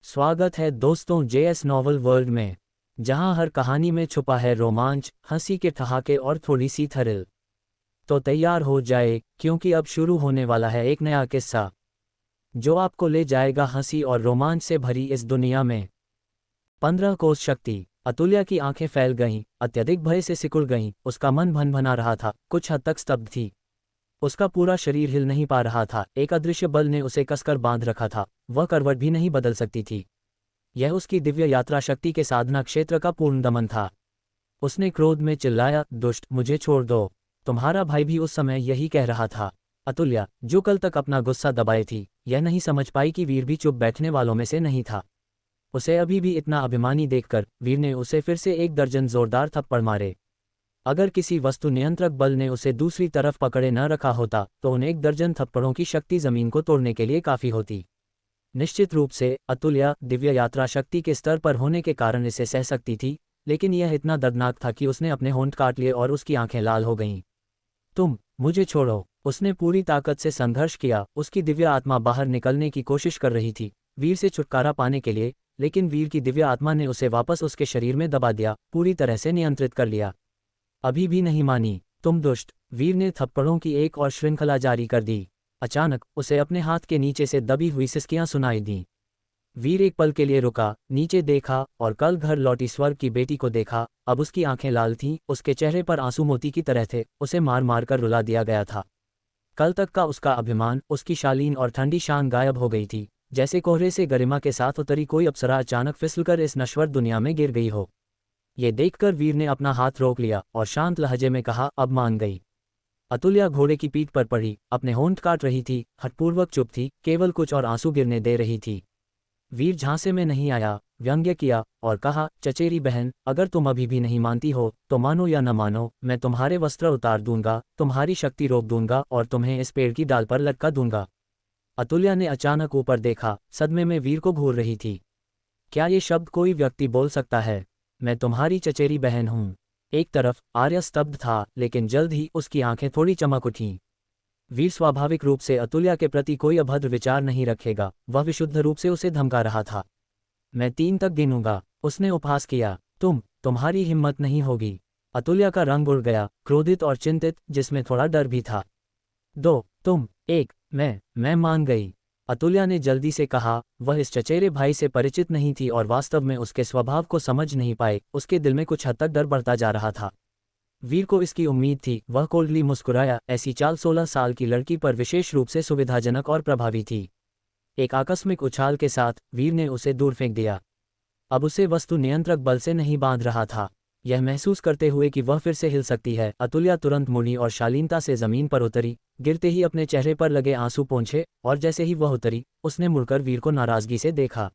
स्वागत है दोस्तों जेएस नॉवल वर्ल्ड में, जहां हर कहानी में छुपा है रोमांच, हंसी के ठहाके और थोड़ी सी थ्रिल। तो तैयार हो जाए, क्योंकि अब शुरू होने वाला है एक नया किस्सा जो आपको ले जाएगा हंसी और रोमांच से भरी इस दुनिया में। 15 कोस शक्ति। अतुल्या की आंखें फैल गईं, अत्यधिक भय से सिकुड़ गईं, उसका मन भन-भना रहा था, कुछ हद तक स्तब्ध थी। उसका पूरा शरीर हिल नहीं पा रहा था, एक अदृश्य बल ने उसे कसकर बांध रखा था, वह करवट भी नहीं बदल सकती थी। यह उसकी दिव्य यात्रा शक्ति के साधना क्षेत्र का पूर्ण दमन था। उसने क्रोध में चिल्लाया, दुष्ट, मुझे छोड़ दो। तुम्हारा भाई भी उस समय यही कह रहा था। अतुल्या, जो कल तक अपना गुस्सा दबाए थी, यह नहीं समझ पाई कि वीर भी चुप बैठने वालों में से नहीं था। उसे अभी भी इतना अभिमानी देखकर वीर ने उसे फिर से 1 दर्जन जोरदार थप्पड़ मारे। अगर किसी वस्तु नियंत्रक बल ने उसे दूसरी तरफ पकड़े न रखा होता तो उन 1 दर्जन थप्पड़ों की शक्ति जमीन को तोड़ने के लिए काफ़ी होती। निश्चित रूप से अतुल्या दिव्य यात्रा शक्ति के स्तर पर होने के कारण इसे सह सकती थी, लेकिन यह इतना दर्दनाक था कि उसने अपने होंठ काट लिए और उसकी आंखें लाल हो गईं। तुम मुझे छोड़ो। उसने पूरी ताकत से संघर्ष किया, उसकी दिव्य आत्मा बाहर निकलने की कोशिश कर रही थी वीर से छुटकारा पाने के लिए, लेकिन वीर की दिव्य आत्मा ने उसे वापस उसके शरीर में दबा दिया, पूरी तरह से नियंत्रित कर लिया। अभी भी नहीं मानी, तुम दुष्ट। वीर ने थप्पड़ों की एक और श्रृंखला जारी कर दी। अचानक उसे अपने हाथ के नीचे से दबी हुई सिसकियां सुनाई दीं। वीर एक पल के लिए रुका, नीचे देखा और कल घर लौटी स्वर्ग की बेटी को देखा। अब उसकी आंखें लाल थीं, उसके चेहरे पर आंसू मोती की तरह थे, उसे मार मार कर रुला दिया गया था। कल तक का उसका अभिमान, उसकी शालीन और ठंडी शान गायब हो गई थी, जैसे कोहरे से गरिमा के साथ उतरी कोई अप्सरा अचानक फिसलकर इस नश्वर दुनिया में गिर गई हो। ये देखकर वीर ने अपना हाथ रोक लिया और शांत लहजे में कहा, अब मान गई। अतुल्या घोड़े की पीठ पर पड़ी, अपने होंठ काट रही थी, हठपूर्वक चुप थी, केवल कुछ और आंसू गिरने दे रही थी। वीर झांसे में नहीं आया, व्यंग्य किया और कहा, चचेरी बहन, अगर तुम अभी भी नहीं मानती हो तो मानो या न मानो, मैं तुम्हारे वस्त्र उतार दूंगा, तुम्हारी शक्ति रोक दूंगा और तुम्हें इस पेड़ की डाल पर लटका दूंगा। अतुल्या ने अचानक ऊपर देखा, सदमे में वीर को घूर रही थी। क्या ये शब्द कोई व्यक्ति बोल सकता है? मैं तुम्हारी चचेरी बहन हूँ। एक तरफ आर्य स्तब्ध था, लेकिन जल्द ही उसकी आंखें थोड़ी चमक उठीं। वीर स्वाभाविक रूप से अतुल्या के प्रति कोई अभद्र विचार नहीं रखेगा, वह विशुद्ध रूप से उसे धमका रहा था। मैं 3 तक गिनूंगा, उसने उपहास किया। तुम्हारी हिम्मत नहीं होगी। अतुल्या का रंग उड़ गया, क्रोधित और चिंतित, जिसमें थोड़ा डर भी था। 2, तुम, 1, मैं मान गई। अतुल्या ने जल्दी से कहा। वह इस चचेरे भाई से परिचित नहीं थी और वास्तव में उसके स्वभाव को समझ नहीं पाए, उसके दिल में कुछ हद तक डर बढ़ता जा रहा था। वीर को इसकी उम्मीद थी, वह कोल्डली मुस्कुराया, ऐसी चाल 16 साल की लड़की पर विशेष रूप से सुविधाजनक और प्रभावी थी। एक आकस्मिक उछाल के साथ वीर ने उसे दूर फेंक दिया। अब उसे वस्तु नियंत्रक बल से नहीं बांध रहा था। यह महसूस करते हुए कि वह फिर से हिल सकती है, अतुल्या तुरंत मुड़ी और शालीनता से जमीन पर उतरी, गिरते ही अपने चेहरे पर लगे आंसू पोंछे, और जैसे ही वह उतरी, उसने मुड़कर वीर को नाराजगी से देखा।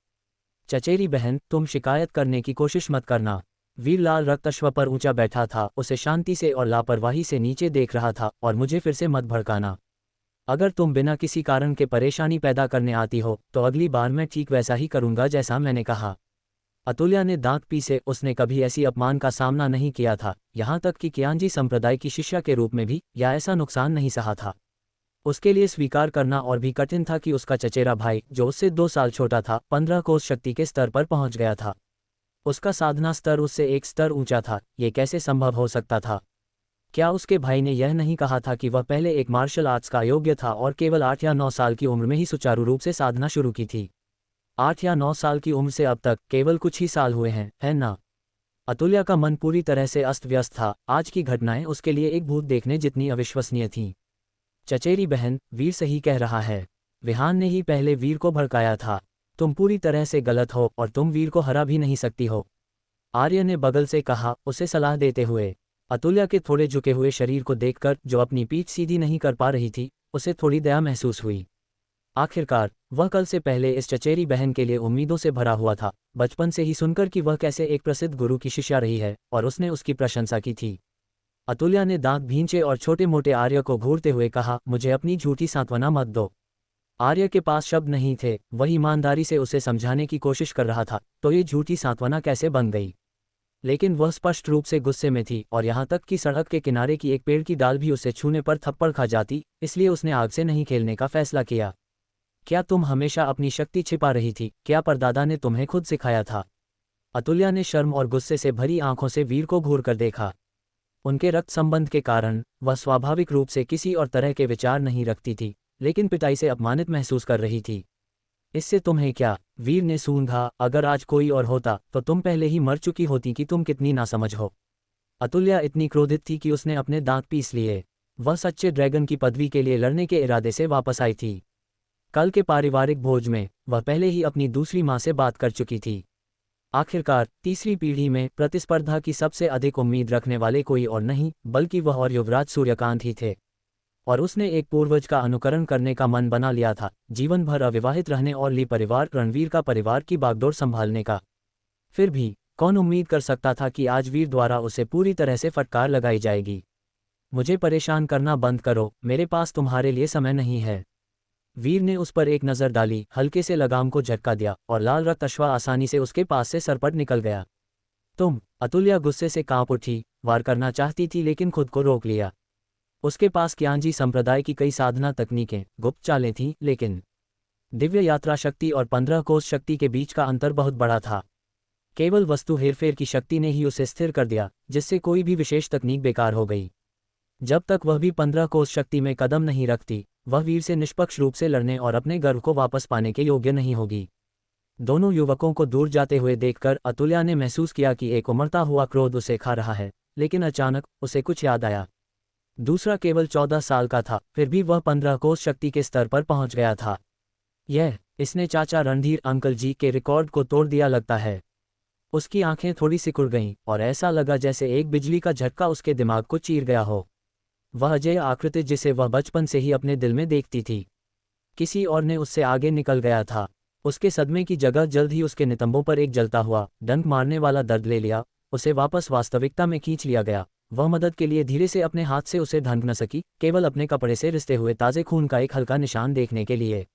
चचेरी बहन, तुम शिकायत करने की कोशिश मत करना। वीर लाल रक्तश्व पर ऊंचा बैठा था, उसे शांति से और लापरवाही से नीचे देख रहा था, और मुझे फिर से मत भड़काना। अगर तुम बिना किसी कारण के परेशानी पैदा करने आती हो तो अगली बार मैं ठीक वैसा ही करूंगा जैसा मैंने कहा। अतुल्या ने दांत पीसे, उसने कभी ऐसी अपमान का सामना नहीं किया था, यहाँ तक कि कियांजी संप्रदाय की शिष्या के रूप में भी, या ऐसा नुकसान नहीं सहा था। उसके लिए स्वीकार करना और भी कठिन था कि उसका चचेरा भाई, जो उससे 2 साल छोटा था, 15 कोस शक्ति के स्तर पर पहुंच गया था। उसका साधना स्तर उससे 1 स्तर ऊंचा था। ये कैसे संभव हो सकता था? क्या उसके भाई ने यह नहीं कहा था कि वह पहले एक मार्शल आर्ट्स का योग्य था और केवल 8 या 9 साल की उम्र में ही सुचारू रूप से साधना शुरू की थी? 8 या 9 साल की उम्र से अब तक केवल कुछ ही साल हुए हैं, है ना? अतुल्या का मन पूरी तरह से अस्त व्यस्त था। आज की घटनाएं उसके लिए एक भूत देखने जितनी अविश्वसनीय थीं। चचेरी बहन, वीर सही कह रहा है। विहान ने ही पहले वीर को भड़काया था। तुम पूरी तरह से गलत हो और तुम वीर को हरा भी नहीं सकती हो, आर्य ने बगल से कहा, उसे सलाह देते हुए। अतुल्या के थोड़े झुके हुए शरीर को देखकर, जो अपनी पीठ सीधी नहीं कर पा रही थी, उसे थोड़ी दया महसूस हुई। आखिरकार वह कल से पहले इस चचेरी बहन के लिए उम्मीदों से भरा हुआ था, बचपन से ही सुनकर कि वह कैसे एक प्रसिद्ध गुरु की शिष्या रही है, और उसने उसकी प्रशंसा की थी। अतुल्या ने दांत भींचे और छोटे मोटे आर्य को घूरते हुए कहा, मुझे अपनी झूठी सांत्वना मत दो। आर्य के पास शब्द नहीं थे, वह ईमानदारी से उसे समझाने की कोशिश कर रहा था, तो ये झूठी सांत्वना कैसे बन गई? लेकिन वह स्पष्ट रूप से गुस्से में थी, और यहाँ तक कि सड़क के किनारे की एक पेड़ की डाल भी उसे छूने पर थप्पड़ खा जाती, इसलिए उसने आग से नहीं खेलने का फैसला किया। क्या तुम हमेशा अपनी शक्ति छिपा रही थी? क्या परदादा ने तुम्हें खुद सिखाया था? अतुल्या ने शर्म और गुस्से से भरी आंखों से वीर को घूर कर देखा। उनके रक्त संबंध के कारण वह स्वाभाविक रूप से किसी और तरह के विचार नहीं रखती थी, लेकिन पिटाई से अपमानित महसूस कर रही थी। इससे तुम्हें क्या? वीर ने सूंघा, अगर आज कोई और होता तो तुम पहले ही मर चुकी होती कि तुम कितनी नासमझ हो। अतुल्या इतनी क्रोधित थी कि उसने अपने दांत पीस लिए। वह सच्चे ड्रैगन की पदवी के लिए लड़ने के इरादे से वापस आई थी। कल के पारिवारिक भोज में वह पहले ही अपनी दूसरी मां से बात कर चुकी थी। आखिरकार तीसरी पीढ़ी में प्रतिस्पर्धा की सबसे अधिक उम्मीद रखने वाले कोई और नहीं बल्कि वह और युवराज सूर्यकांत ही थे। और उसने एक पूर्वज का अनुकरण करने का मन बना लिया था, जीवन भर अविवाहित रहने और ली परिवार रणवीर का परिवार की बागडोर संभालने का। फिर भी कौन उम्मीद कर सकता था कि आज वीर द्वारा उसे पूरी तरह से फटकार लगाई जाएगी। मुझे परेशान करना बंद करो, मेरे पास तुम्हारे लिए समय नहीं है। वीर ने उस पर एक नज़र डाली, हल्के से लगाम को झटका दिया और लाल रक्त अश्वा आसानी से उसके पास से सरपट निकल गया। तुम? अतुल्या गुस्से से कांप उठी, वार करना चाहती थी लेकिन खुद को रोक लिया। उसके पास क्यांजी संप्रदाय की कई साधना तकनीकें, गुप्त चालें थीं, लेकिन दिव्य यात्रा शक्ति और 15 कोष शक्ति के बीच का अंतर बहुत बड़ा था। केवल वस्तु हेरफेर की शक्ति ने ही उसे स्थिर कर दिया, जिससे कोई भी विशेष तकनीक बेकार हो गई। जब तक वह भी 15 कोष शक्ति में कदम नहीं रखती, वह वीर से निष्पक्ष रूप से लड़ने और अपने गर्व को वापस पाने के योग्य नहीं होगी। दोनों युवकों को दूर जाते हुए देखकर अतुल्या ने महसूस किया कि एक उमड़ता हुआ क्रोध उसे खा रहा है, लेकिन अचानक उसे कुछ याद आया। दूसरा केवल 14 साल का था, फिर भी वह 15 कोष शक्ति के स्तर पर पहुंच गया था। इसने चाचा रणधीर अंकल जी के रिकॉर्ड को तोड़ दिया लगता है। उसकी आंखें थोड़ी सिकुड़ गईं और ऐसा लगा जैसे एक बिजली का झटका उसके दिमाग को चीर गया हो। वह अजय आकृति जिसे वह बचपन से ही अपने दिल में देखती थी, किसी और ने उससे आगे निकल गया था। उसके सदमे की जगह जल्द ही उसके नितंबों पर एक जलता हुआ, डंक मारने वाला दर्द ले लिया। उसे वापस वास्तविकता में खींच लिया गया। वह मदद के लिए धीरे से अपने हाथ से उसे ढंक न सकी, केवल अपने कपड़े से रिसते हुए ताज़े खून का एक हल्का निशान देखने के लिए।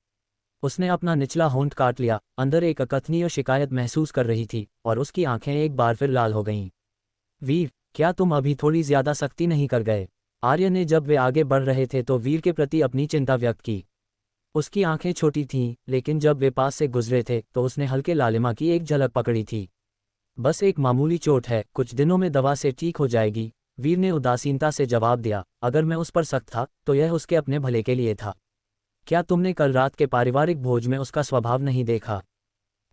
उसने अपना निचला होंठ काट लिया, अंदर एक अकथनीय शिकायत महसूस कर रही थी और उसकी आंखें एक बार फिर लाल हो गईं। वीर, क्या तुम अभी थोड़ी ज्यादा सख्ती नहीं कर गए? आर्य ने जब वे आगे बढ़ रहे थे तो वीर के प्रति अपनी चिंता व्यक्त की। उसकी आंखें छोटी थीं, लेकिन जब वे पास से गुजरे थे तो उसने हल्के लालिमा की एक झलक पकड़ी थी। बस एक मामूली चोट है, कुछ दिनों में दवा से ठीक हो जाएगी, वीर ने उदासीनता से जवाब दिया। अगर मैं उस पर सख्त था तो यह उसके अपने भले के लिए था। क्या तुमने कल रात के पारिवारिक भोज में उसका स्वभाव नहीं देखा?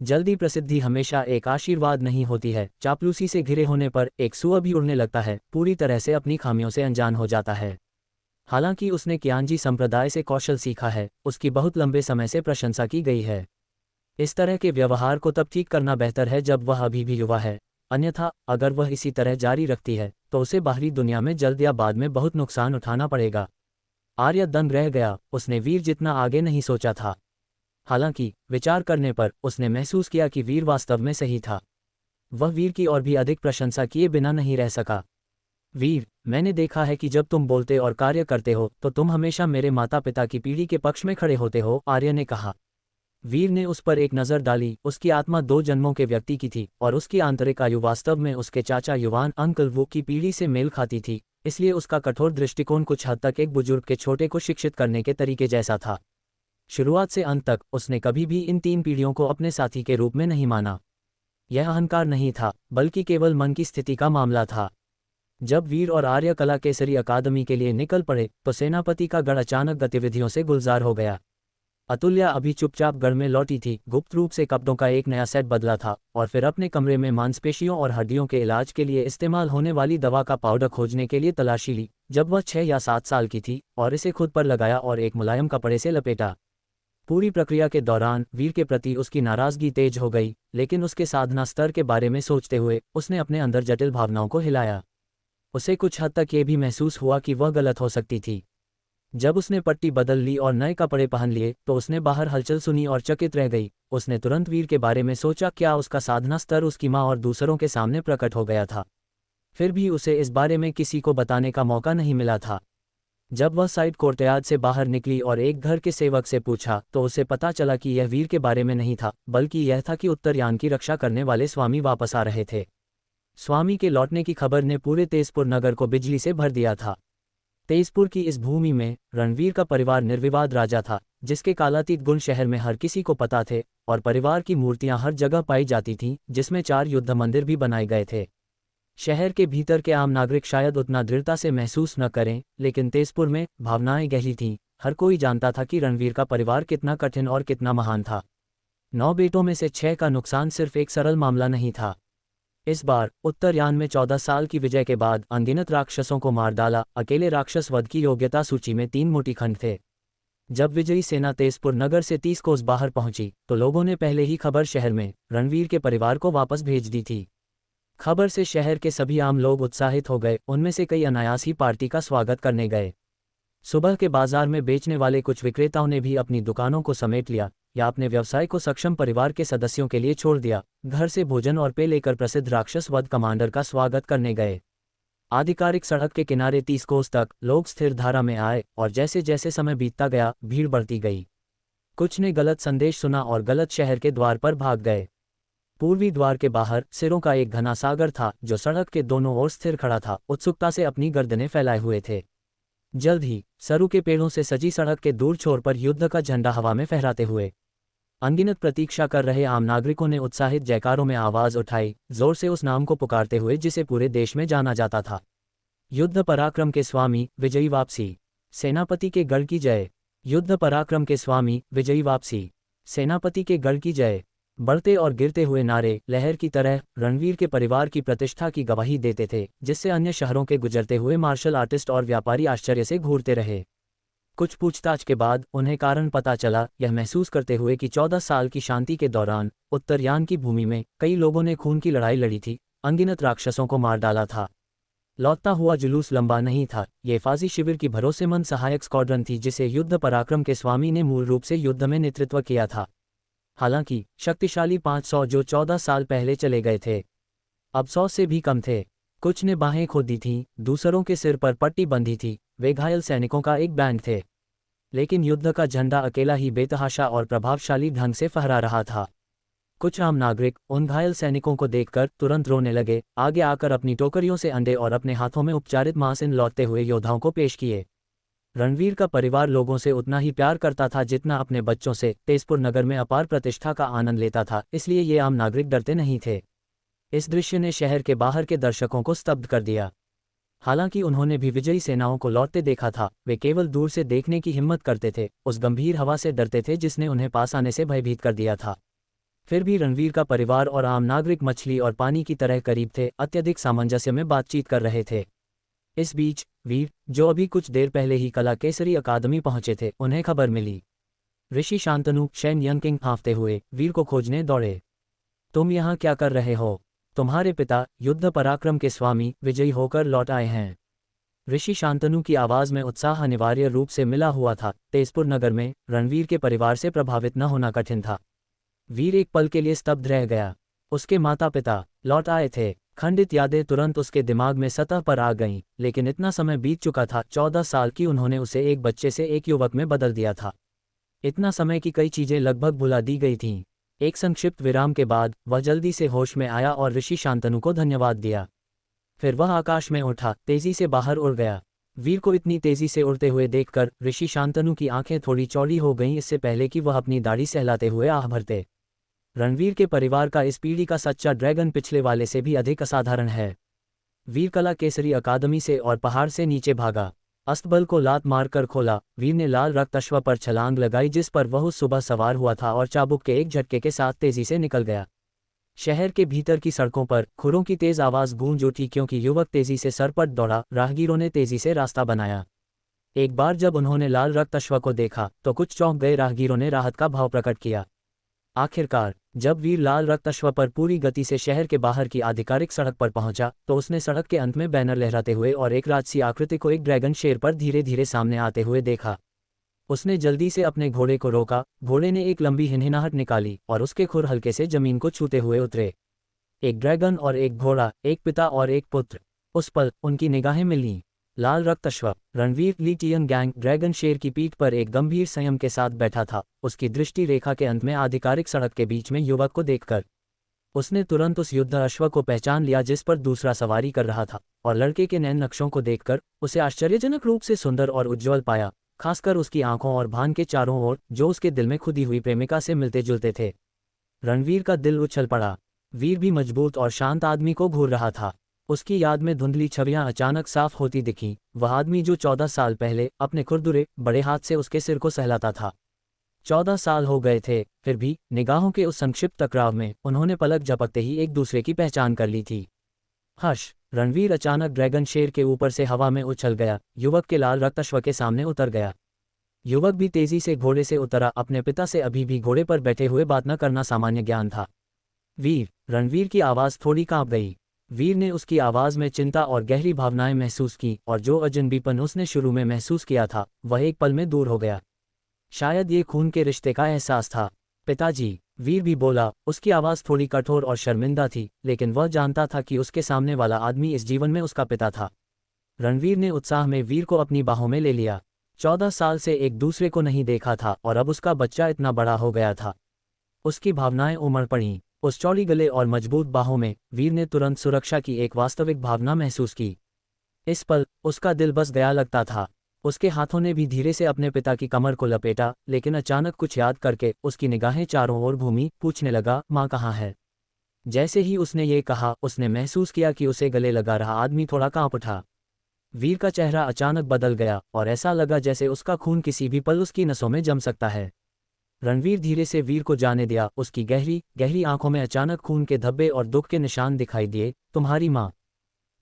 जल्दी प्रसिद्धि हमेशा एक आशीर्वाद नहीं होती है। चापलूसी से घिरे होने पर एक सूअर भी उड़ने लगता है, पूरी तरह से अपनी खामियों से अनजान हो जाता है। हालांकि उसने क्यांजी संप्रदाय से कौशल सीखा है, उसकी बहुत लंबे समय से प्रशंसा की गई है। इस तरह के व्यवहार को तब ठीक करना बेहतर है जब वह अभी भी युवा है, अन्यथा अगर वह इसी तरह जारी रखती है तो उसे बाहरी दुनिया में जल्द या बाद में बहुत नुकसान उठाना पड़ेगा। आर्य दंग रह गया, उसने वीर जितना आगे नहीं सोचा था। हालांकि विचार करने पर उसने महसूस किया कि वीर वास्तव में सही था। वह वीर की और भी अधिक प्रशंसा किए बिना नहीं रह सका। वीर, मैंने देखा है कि जब तुम बोलते और कार्य करते हो तो तुम हमेशा मेरे माता पिता की पीढ़ी के पक्ष में खड़े होते हो, आर्य ने कहा। वीर ने उस पर एक नज़र डाली। उसकी आत्मा 2 जन्मों के व्यक्ति की थी और उसकी आंतरिक आयु वास्तव में उसके चाचा युवान अंकल वो की पीढ़ी से मेल खाती थी, इसलिए उसका कठोर दृष्टिकोण कुछ हद तक एक बुजुर्ग के छोटे को शिक्षित करने के तरीके जैसा था। शुरुआत से अंत तक उसने कभी भी इन 3 पीढ़ियों को अपने साथी के रूप में नहीं माना। यह अहंकार नहीं था, बल्कि केवल मन की स्थिति का मामला था। जब वीर और आर्य कला केसरी अकादमी के लिए निकल पड़े तो सेनापति का गढ़ अचानक गतिविधियों से गुलजार हो गया। अतुल्या अभी चुपचाप गढ़ में लौटी थी, गुप्त रूप से कपड़ों का एक नया सेट बदला था और फिर अपने कमरे में मांसपेशियों और हड्डियों के इलाज के लिए इस्तेमाल होने वाली दवा का पाउडर खोजने के लिए तलाशी ली। जब वह 6 या 7 साल की थी और इसे खुद पर लगाया और एक मुलायम कपड़े से लपेटा। पूरी प्रक्रिया के दौरान वीर के प्रति उसकी नाराजगी तेज हो गई, लेकिन उसके साधना स्तर के बारे में सोचते हुए उसने अपने अंदर जटिल भावनाओं को हिलाया। उसे कुछ हद तक ये भी महसूस हुआ कि वह गलत हो सकती थी। जब उसने पट्टी बदल ली और नए कपड़े पहन लिए तो उसने बाहर हलचल सुनी और चकित रह गई। उसने तुरंत वीर के बारे में सोचा, क्या उसका साधना स्तर उसकी माँ और दूसरों के सामने प्रकट हो गया था? फिर भी उसे इस बारे में किसी को बताने का मौका नहीं मिला था। जब वह साइड कोर्टयार्ड से बाहर निकली और एक घर के सेवक से पूछा तो उसे पता चला कि यह वीर के बारे में नहीं था, बल्कि यह था कि उत्तरयान की रक्षा करने वाले स्वामी वापस आ रहे थे। स्वामी के लौटने की खबर ने पूरे तेजपुर नगर को बिजली से भर दिया था। तेजपुर की इस भूमि में रणवीर का परिवार निर्विवाद राजा था, जिसके कालातीत गुण शहर में हर किसी को पता थे, और परिवार की मूर्तियां हर जगह पाई जाती थीं, जिसमें 4 युद्ध मंदिर भी बनाए गए थे। शहर के भीतर के आम नागरिक शायद उतना दृढ़ता से महसूस न करें, लेकिन तेजपुर में भावनाएं गहरी थीं। हर कोई जानता था कि रणवीर का परिवार कितना कठिन और कितना महान था। 9 बेटों में से 6 का नुकसान सिर्फ एक सरल मामला नहीं था। इस बार उत्तरयान में 14 साल की विजय के बाद अनगिनत राक्षसों को मार डाला। अकेले राक्षस वध की योग्यता सूची में 3 मोटी खंड थे। जब विजयी सेना तेजपुर नगर से 30 कोस बाहर पहुंची, तो लोगों ने पहले ही खबर शहर में रणवीर के परिवार को वापस भेज दी थी। खबर से शहर के सभी आम लोग उत्साहित हो गए, उनमें से कई अनायास ही पार्टी का स्वागत करने गए। सुबह के बाजार में बेचने वाले कुछ विक्रेताओं ने भी अपनी दुकानों को समेट लिया या अपने व्यवसाय को सक्षम परिवार के सदस्यों के लिए छोड़ दिया। घर से भोजन और पेय लेकर प्रसिद्ध राक्षस वध कमांडर का स्वागत करने गए। आधिकारिक सड़क के किनारे 30 कोस तक लोग स्थिर धारा में आए, और जैसे जैसे समय बीतता गया भीड़ बढ़ती गई। कुछ ने गलत संदेश सुना और गलत शहर के द्वार पर भाग गए। पूर्वी द्वार के बाहर सिरों का एक घना सागर था, जो सड़क के दोनों ओर स्थिर खड़ा था, उत्सुकता से अपनी गर्दनें फैलाए हुए थे। जल्द ही सरू के पेड़ों से सजी सड़क के दूर छोर पर युद्ध का झंडा हवा में फहराते हुए अनगिनत प्रतीक्षा कर रहे आम नागरिकों ने उत्साहित जयकारों में आवाज उठाई, जोर से उस नाम को पुकारते हुए जिसे पूरे देश में जाना जाता था। युद्ध पराक्रम के स्वामी, विजयी वापसी। सेनापति के गढ़ की जय। युद्ध पराक्रम के स्वामी, विजयी वापसी। सेनापति के गढ़ की जय। बढ़ते और गिरते हुए नारे लहर की तरह रणवीर के परिवार की प्रतिष्ठा की गवाही देते थे, जिससे अन्य शहरों के गुजरते हुए मार्शल आर्टिस्ट और व्यापारी आश्चर्य से घूरते रहे। कुछ पूछताछ के बाद उन्हें कारण पता चला, यह महसूस करते हुए कि 14 साल की शांति के दौरान उत्तरयान की भूमि में कई लोगों ने खून की लड़ाई लड़ी थी, अनगिनत राक्षसों को मार डाला था। लौटता हुआ जुलूस लंबा नहीं था, ये फाजी शिविर की भरोसेमंद सहायक स्क्वाड्रन थी, जिसे युद्ध पराक्रम के स्वामी ने मूल रूप से युद्ध में नेतृत्व किया था। हालांकि शक्तिशाली 500 जो 14 साल पहले चले गए थे, अब 100 से भी कम थे। कुछ ने बाहें खोदी थीं, दूसरों के सिर पर पट्टी बंधी थी, वे घायल सैनिकों का एक बैंड थे। लेकिन युद्ध का झंडा अकेला ही बेतहाशा और प्रभावशाली ढंग से फहरा रहा था। कुछ आम नागरिक उन घायल सैनिकों को देखकर तुरंत रोने लगे, आगे आकर अपनी टोकरियों से अंडे और अपने हाथों में उपचारित मांस इन लौटते हुए योद्धाओं को पेश किए। रणवीर का परिवार लोगों से उतना ही प्यार करता था जितना अपने बच्चों से। तेजपुर नगर में अपार प्रतिष्ठा का आनंद लेता था, इसलिए ये आम नागरिक डरते नहीं थे। इस दृश्य ने शहर के बाहर के दर्शकों को स्तब्ध कर दिया। हालांकि उन्होंने भी विजयी सेनाओं को लौटते देखा था, वे केवल दूर से देखने की हिम्मत करते थे, उस गंभीर हवा से डरते थे जिसने उन्हें पास आने से भयभीत कर दिया था। फिर भी रणवीर का परिवार और आम नागरिक मछली और पानी की तरह करीब थे, अत्यधिक सामंजस्य में बातचीत कर रहे थे। इस बीच वीर, जो अभी कुछ देर पहले ही कला केसरी अकादमी पहुंचे थे, उन्हें खबर मिली। ऋषि शांतनु, शेन यंगकिंग हाँफते हुए वीर को खोजने दौड़े। तुम यहाँ क्या कर रहे हो? तुम्हारे पिता युद्ध पराक्रम के स्वामी विजयी होकर लौट आए हैं। ऋषि शांतनु की आवाज में उत्साह अनिवार्य रूप से मिला हुआ था। तेजपुर नगर में रणवीर के परिवार से प्रभावित न होना कठिन था। वीर एक पल के लिए स्तब्ध रह गया। उसके माता पिता लौट आए थे। खंडित यादें तुरंत उसके दिमाग में सतह पर आ गईं, लेकिन इतना समय बीत चुका था। 14 साल की उन्होंने उसे एक बच्चे से एक युवक में बदल दिया था। इतना समय की कई चीजें लगभग भुला दी गई थीं। एक संक्षिप्त विराम के बाद वह जल्दी से होश में आया और ऋषि शांतनु को धन्यवाद दिया। फिर वह आकाश में उठा, तेजी से बाहर उड़ गया। वीर को इतनी तेजी से उड़ते हुए देखकर ऋषि शांतनु की आंखें थोड़ी चौड़ी हो गईं, इससे पहले कि वह अपनी दाढ़ी सहलाते हुए आह भरते। रणवीर के परिवार का इस पीढ़ी का सच्चा ड्रैगन पिछले वाले से भी अधिक असाधारण है। वीर कला केसरी अकादमी से और पहाड़ से नीचे भागा। अस्तबल को लात मारकर खोला। वीर ने लाल रक्त अश्व पर छलांग लगाई, जिस पर वह उस सुबह सवार हुआ था, और चाबुक के एक झटके के साथ तेजी से निकल गया। शहर के भीतर की सड़कों पर खुरों की तेज आवाज गूंज उठी, क्योंकि युवक तेजी से सरपट दौड़ा। राहगीरों ने तेजी से रास्ता बनाया। एक बार जब उन्होंने लाल रक्त अश्व को देखा तो कुछ चौंक गए। राहगीरों ने राहत का भाव प्रकट किया। आखिरकार जब वीर लाल रक्त अश्व पर पूरी गति से शहर के बाहर की आधिकारिक सड़क पर पहुंचा, तो उसने सड़क के अंत में बैनर लहराते हुए और एक राजसी आकृति को एक ड्रैगन शेर पर धीरे धीरे सामने आते हुए देखा। उसने जल्दी से अपने घोड़े को रोका। घोड़े ने एक लंबी हिनहिनाहट निकाली और उसके खुर हल्के से जमीन को छूते हुए उतरे। एक ड्रैगन और एक घोड़ा, एक पिता और एक पुत्र। उस पल उनकी निगाहें मिलीं। लाल रक्त अश्व रणवीर ली टियन गैंग ड्रैगन शेर की पीठ पर एक गंभीर संयम के साथ बैठा था। उसकी दृष्टि रेखा के अंत में आधिकारिक सड़क के बीच में युवक को देखकर उसने तुरंत उस युद्ध अश्व को पहचान लिया जिस पर दूसरा सवारी कर रहा था। और लड़के के नैन नक्शों को देखकर उसे आश्चर्यजनक रूप से सुंदर और उज्ज्वल पाया, खासकर उसकी आंखों और भान के चारों ओर जो उसके दिल में खुदी हुई प्रेमिका से मिलते जुलते थे। रणवीर का दिल उछल पड़ा। वीर भी मजबूत और शांत आदमी को घूर रहा था। उसकी याद में धुंधली छवियां अचानक साफ होती दिखीं, वह आदमी जो 14 साल पहले अपने खुरदुरे बड़े हाथ से उसके सिर को सहलाता था। 14 साल हो गए थे, फिर भी निगाहों के उस संक्षिप्त टकराव में उन्होंने पलक झपकते ही एक दूसरे की पहचान कर ली थी। हर्ष। रणवीर अचानक ड्रैगन शेर के ऊपर से हवा में उछल गया, युवक के लाल रक्त अश्व के सामने उतर गया। युवक भी तेजी से घोड़े से उतरा, अपने पिता से अभी भी घोड़े पर बैठे हुए बात न करना सामान्य ज्ञान था। वीर। रणवीर की आवाज़ थोड़ी कांप गई। वीर ने उसकी आवाज़ में चिंता और गहरी भावनाएं महसूस की, और जो अजनबीपन उसने शुरू में महसूस किया था वह एक पल में दूर हो गया। शायद ये खून के रिश्ते का एहसास था। पिताजी। वीर भी बोला, उसकी आवाज़ थोड़ी कठोर और शर्मिंदा थी, लेकिन वह जानता था कि उसके सामने वाला आदमी इस जीवन में उसका पिता था। रणवीर ने उत्साह में वीर को अपनी बाहों में ले लिया। 14 साल से एक दूसरे को नहीं देखा था और अब उसका बच्चा इतना बड़ा हो गया था। उसकी भावनाएं उमड़ पड़ीं। उस चौड़ी गले और मजबूत बाहों में वीर ने तुरंत सुरक्षा की एक वास्तविक भावना महसूस की। इस पल उसका दिल बस गया लगता था। उसके हाथों ने भी धीरे से अपने पिता की कमर को लपेटा, लेकिन अचानक कुछ याद करके उसकी निगाहें चारों ओर घूमी, पूछने लगा, माँ कहाँ है? जैसे ही उसने ये कहा, उसने महसूस किया कि उसे गले लगा रहा आदमी थोड़ा कांप उठा। वीर का चेहरा अचानक बदल गया और ऐसा लगा जैसे उसका खून किसी भी पल उसकी नसों में जम सकता है। रणवीर धीरे से वीर को जाने दिया। उसकी गहरी गहरी आंखों में अचानक खून के धब्बे और दुख के निशान दिखाई दिए। तुम्हारी माँ?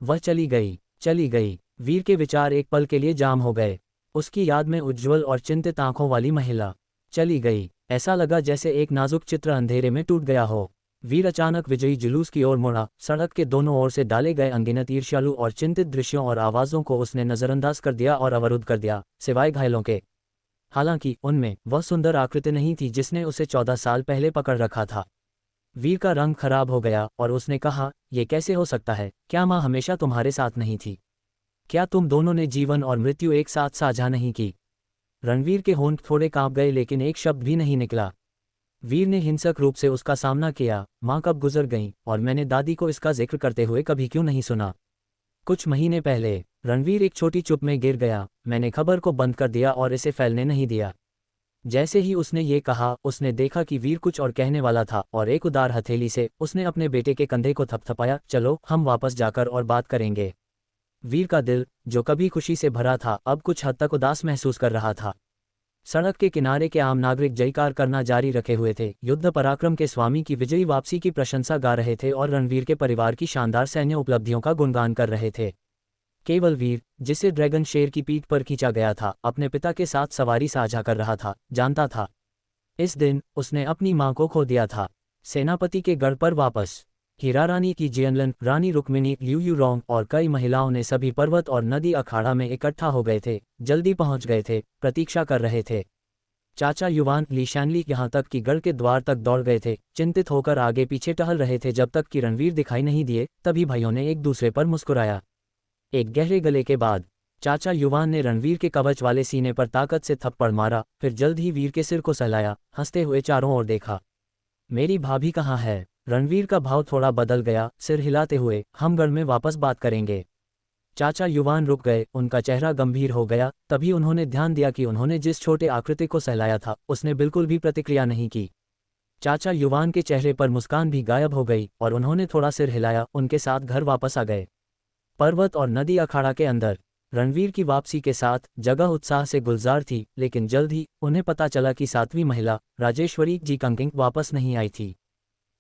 वह चली गई। चली गई। वीर के विचार एक पल के लिए जाम हो गए। उसकी याद में उज्ज्वल और चिंतित आंखों वाली महिला चली गई। ऐसा लगा जैसे एक नाजुक चित्र अंधेरे में टूट गया हो। वीर अचानक विजयी जुलूस की ओर मुड़ा। सड़क के दोनों ओर से डाले गए अनगिनत ईर्ष्यालु और चिंतित दृश्यों और आवाज़ों को उसने नज़रअंदाज कर दिया और अवरुद्ध कर दिया, सिवाय घायलों के। हालांकि उनमें वह सुंदर आकृति नहीं थी जिसने उसे 14 साल पहले पकड़ रखा था। वीर का रंग खराब हो गया और उसने कहा, यह कैसे हो सकता है? क्या माँ हमेशा तुम्हारे साथ नहीं थी? क्या तुम दोनों ने जीवन और मृत्यु एक साथ साझा नहीं की? रणवीर के होंठ थोड़े कांप गए, लेकिन एक शब्द भी नहीं निकला। वीर ने हिंसक रूप से उसका सामना किया, माँ कब गुजर गईं, और मैंने दादी को इसका जिक्र करते हुए कभी क्यों नहीं सुना? कुछ महीने पहले। रणवीर एक छोटी चुप में गिर गया। मैंने खबर को बंद कर दिया और इसे फैलने नहीं दिया। जैसे ही उसने ये कहा, उसने देखा कि वीर कुछ और कहने वाला था, और एक उदार हथेली से उसने अपने बेटे के कंधे को थपथपाया। चलो हम वापस जाकर और बात करेंगे। वीर का दिल, जो कभी खुशी से भरा था, अब कुछ हद तक उदास महसूस कर रहा था। सड़क के किनारे के आम नागरिक जयकार करना जारी रखे हुए थे, युद्ध पराक्रम के स्वामी की विजयी वापसी की प्रशंसा गा रहे थे और रणवीर के परिवार की शानदार सैन्य उपलब्धियों का गुणगान कर रहे थे। केवल वीर, जिसे ड्रैगन शेर की पीठ पर खींचा गया था, अपने पिता के साथ सवारी साझा कर रहा था, जानता था इस दिन उसने अपनी मां को खो दिया था। सेनापति के गढ़ पर वापस हीरा रानी की जियनलन, रानी रुक्मिणी, लिu यूरोंग और कई महिलाओं ने सभी पर्वत और नदी अखाड़ा में इकट्ठा हो गए थे, जल्दी पहुंच गए थे, प्रतीक्षा कर रहे थे। चाचा युवान ली शैनली यहाँ तक कि गढ़ के द्वार तक दौड़ गए थे, चिंतित होकर आगे पीछे टहल रहे थे जब तक कि रणवीर दिखाई नहीं दिए। तभी भाइयों ने एक दूसरे पर मुस्कुराया। एक गहरे गले के बाद चाचा युवान ने रणवीर के कवच वाले सीने पर ताकत से थप्पड़ मारा, फिर जल्द ही वीर के सिर को सहलाया, हंसते हुए चारों ओर देखा। मेरी भाभी कहाँ है? रणवीर का भाव थोड़ा बदल गया, सिर हिलाते हुए, हम गढ़ में वापस बात करेंगे। चाचा युवान रुक गए, उनका चेहरा गंभीर हो गया। तभी उन्होंने ध्यान दिया कि उन्होंने जिस छोटे आकृति को सहलाया था, उसने बिल्कुल भी प्रतिक्रिया नहीं की। चाचा युवान के चेहरे पर मुस्कान भी गायब हो गई और उन्होंने थोड़ा सिर हिलाया, उनके साथ घर वापस आ गए। पर्वत और नदी अखाड़ा के अंदर रणवीर की वापसी के साथ जगह उत्साह से गुलजार थी, लेकिन जल्द ही उन्हें पता चला कि 7वीं महिला राजेश्वरी जी कंकिंग वापस नहीं आई थी।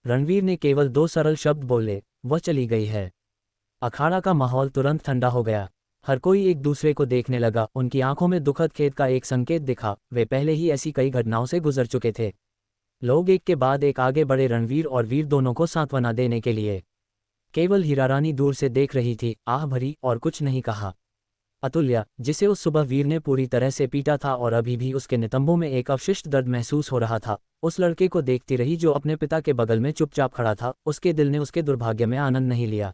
रणवीर ने केवल 2 सरल शब्द बोले, वह चली गई है। अखाड़ा का माहौल तुरंत ठंडा हो गया। हर कोई एक दूसरे को देखने लगा, उनकी आंखों में दुखद खेद का एक संकेत दिखा। वे पहले ही ऐसी कई घटनाओं से गुजर चुके थे। लोग एक के बाद एक आगे बढ़े, रणवीर और वीर दोनों को सांत्वना देने के लिए। केवल हीरा रानी दूर से देख रही थी, आह भरी, और कुछ नहीं कहा। अतुल्या, जिसे उस सुबह वीर ने पूरी तरह से पीटा था और अभी भी उसके नितंबों में एक अवशिष्ट दर्द महसूस हो रहा था, उस लड़के को देखती रही जो अपने पिता के बगल में चुपचाप खड़ा था। उसके दिल ने उसके दुर्भाग्य में आनंद नहीं लिया।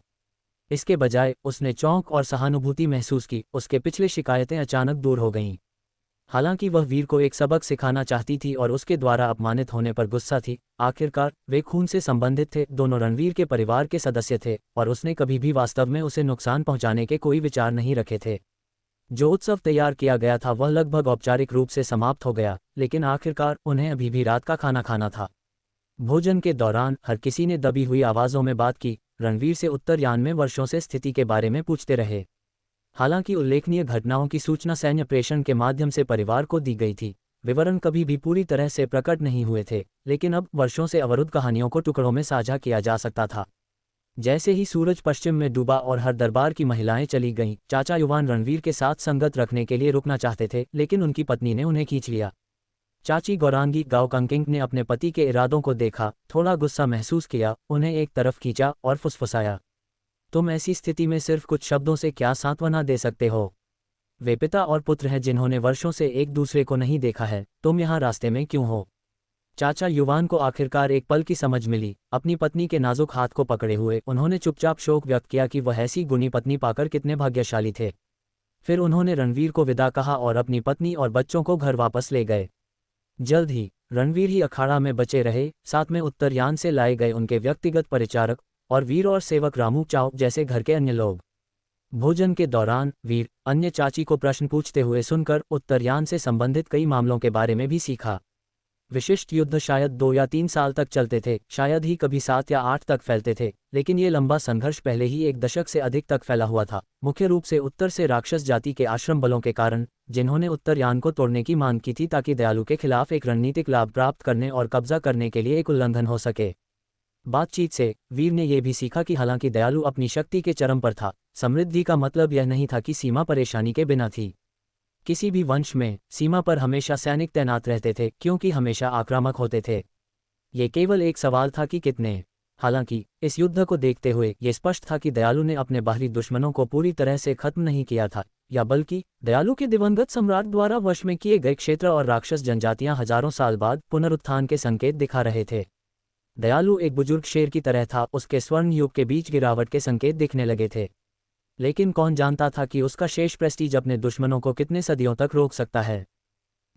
इसके बजाय उसने चौंक और सहानुभूति महसूस की। उसके पिछले शिकायतें अचानक दूर हो गईं। हालांकि वह वीर को एक सबक सिखाना चाहती थी और उसके द्वारा अपमानित होने पर गुस्सा थी। आखिरकार वे खून से संबंधित थे, दोनों रणवीर के परिवार के सदस्य थे और उसने कभी भी वास्तव में उसे नुकसान पहुंचाने के कोई विचार नहीं रखे थे। जो उत्सव तैयार किया गया था वह लगभग औपचारिक रूप से समाप्त हो गया, लेकिन आखिरकार उन्हें अभी भी रात का खाना खाना था। भोजन के दौरान हर किसी ने दबी हुई आवाज़ों में बात की, रणवीर से उत्तरयान में वर्षों से स्थिति के बारे में पूछते रहे। हालांकि उल्लेखनीय घटनाओं की सूचना सैन्य प्रेषण के माध्यम से परिवार को दी गई थी, विवरण कभी भी पूरी तरह से प्रकट नहीं हुए थे, लेकिन अब वर्षों से अवरुद्ध कहानियों को टुकड़ों में साझा किया जा सकता था। जैसे ही सूरज पश्चिम में डूबा और हर दरबार की महिलाएं चली गईं, चाचा युवान रणवीर के साथ संगत रखने के लिए रुकना चाहते थे, लेकिन उनकी पत्नी ने उन्हें खींच लिया। चाची गौरांगी गांव कंकिंग ने अपने पति के इरादों को देखा, थोड़ा गुस्सा महसूस किया, उन्हें एक तरफ खींचा और फुसफुसाया, तुम ऐसी स्थिति में सिर्फ कुछ शब्दों से क्या सांत्वना दे सकते हो? वे पिता और पुत्र हैं जिन्होंने वर्षों से एक दूसरे को नहीं देखा है, तुम यहाँ रास्ते में क्यों हो? चाचा युवान को आखिरकार एक पल की समझ मिली। अपनी पत्नी के नाजुक हाथ को पकड़े हुए उन्होंने चुपचाप शोक व्यक्त किया कि वह ऐसी गुणी पत्नी पाकर कितने भाग्यशाली थे। फिर उन्होंने रणवीर को विदा कहा और अपनी पत्नी और बच्चों को घर वापस ले गए। जल्द ही रणवीर ही अखाड़ा में बचे रहे, साथ में उत्तरयान से लाए गए उनके व्यक्तिगत परिचारक और वीर और सेवक रामू चाव जैसे घर के अन्य लोग। भोजन के दौरान वीर अन्य चाची को प्रश्न पूछते हुए सुनकर उत्तरयान से संबंधित कई मामलों के बारे में भी सीखा। विशिष्ट युद्ध शायद 2 या 3 साल तक चलते थे, शायद ही कभी 7 या 8 तक फैलते थे, लेकिन ये लंबा संघर्ष पहले ही 1 दशक से अधिक तक फैला हुआ था, मुख्य रूप से उत्तर से राक्षस जाति के आश्रम बलों के कारण, जिन्होंने उत्तरयान को तोड़ने की मांग की थी ताकि दयालु के खिलाफ एक रणनीतिक लाभ प्राप्त करने और कब्जा करने के लिए एक उल्लंघन हो सके। बातचीत से वीर ने यह भी सीखा कि हालांकि दयालु अपनी शक्ति के चरम पर था, समृद्धि का मतलब यह नहीं था कि सीमा परेशानी के बिना थी। किसी भी वंश में सीमा पर हमेशा सैनिक तैनात रहते थे क्योंकि हमेशा आक्रामक होते थे। ये केवल एक सवाल था कि कितने। हालांकि इस युद्ध को देखते हुए ये स्पष्ट था कि दयालु ने अपने बाहरी दुश्मनों को पूरी तरह से खत्म नहीं किया था, या बल्कि दयालु के दिवंगत सम्राट द्वारा वश में किए गए क्षेत्र और राक्षस जनजातियां हजारों साल बाद पुनरुत्थान के संकेत दिखा रहे थे। दयालु एक बुजुर्ग शेर की तरह था, उसके स्वर्ण युग के बीच गिरावट के संकेत दिखने लगे थे। लेकिन कौन जानता था कि उसका शेष प्रेस्टीज अपने दुश्मनों को कितने सदियों तक रोक सकता है।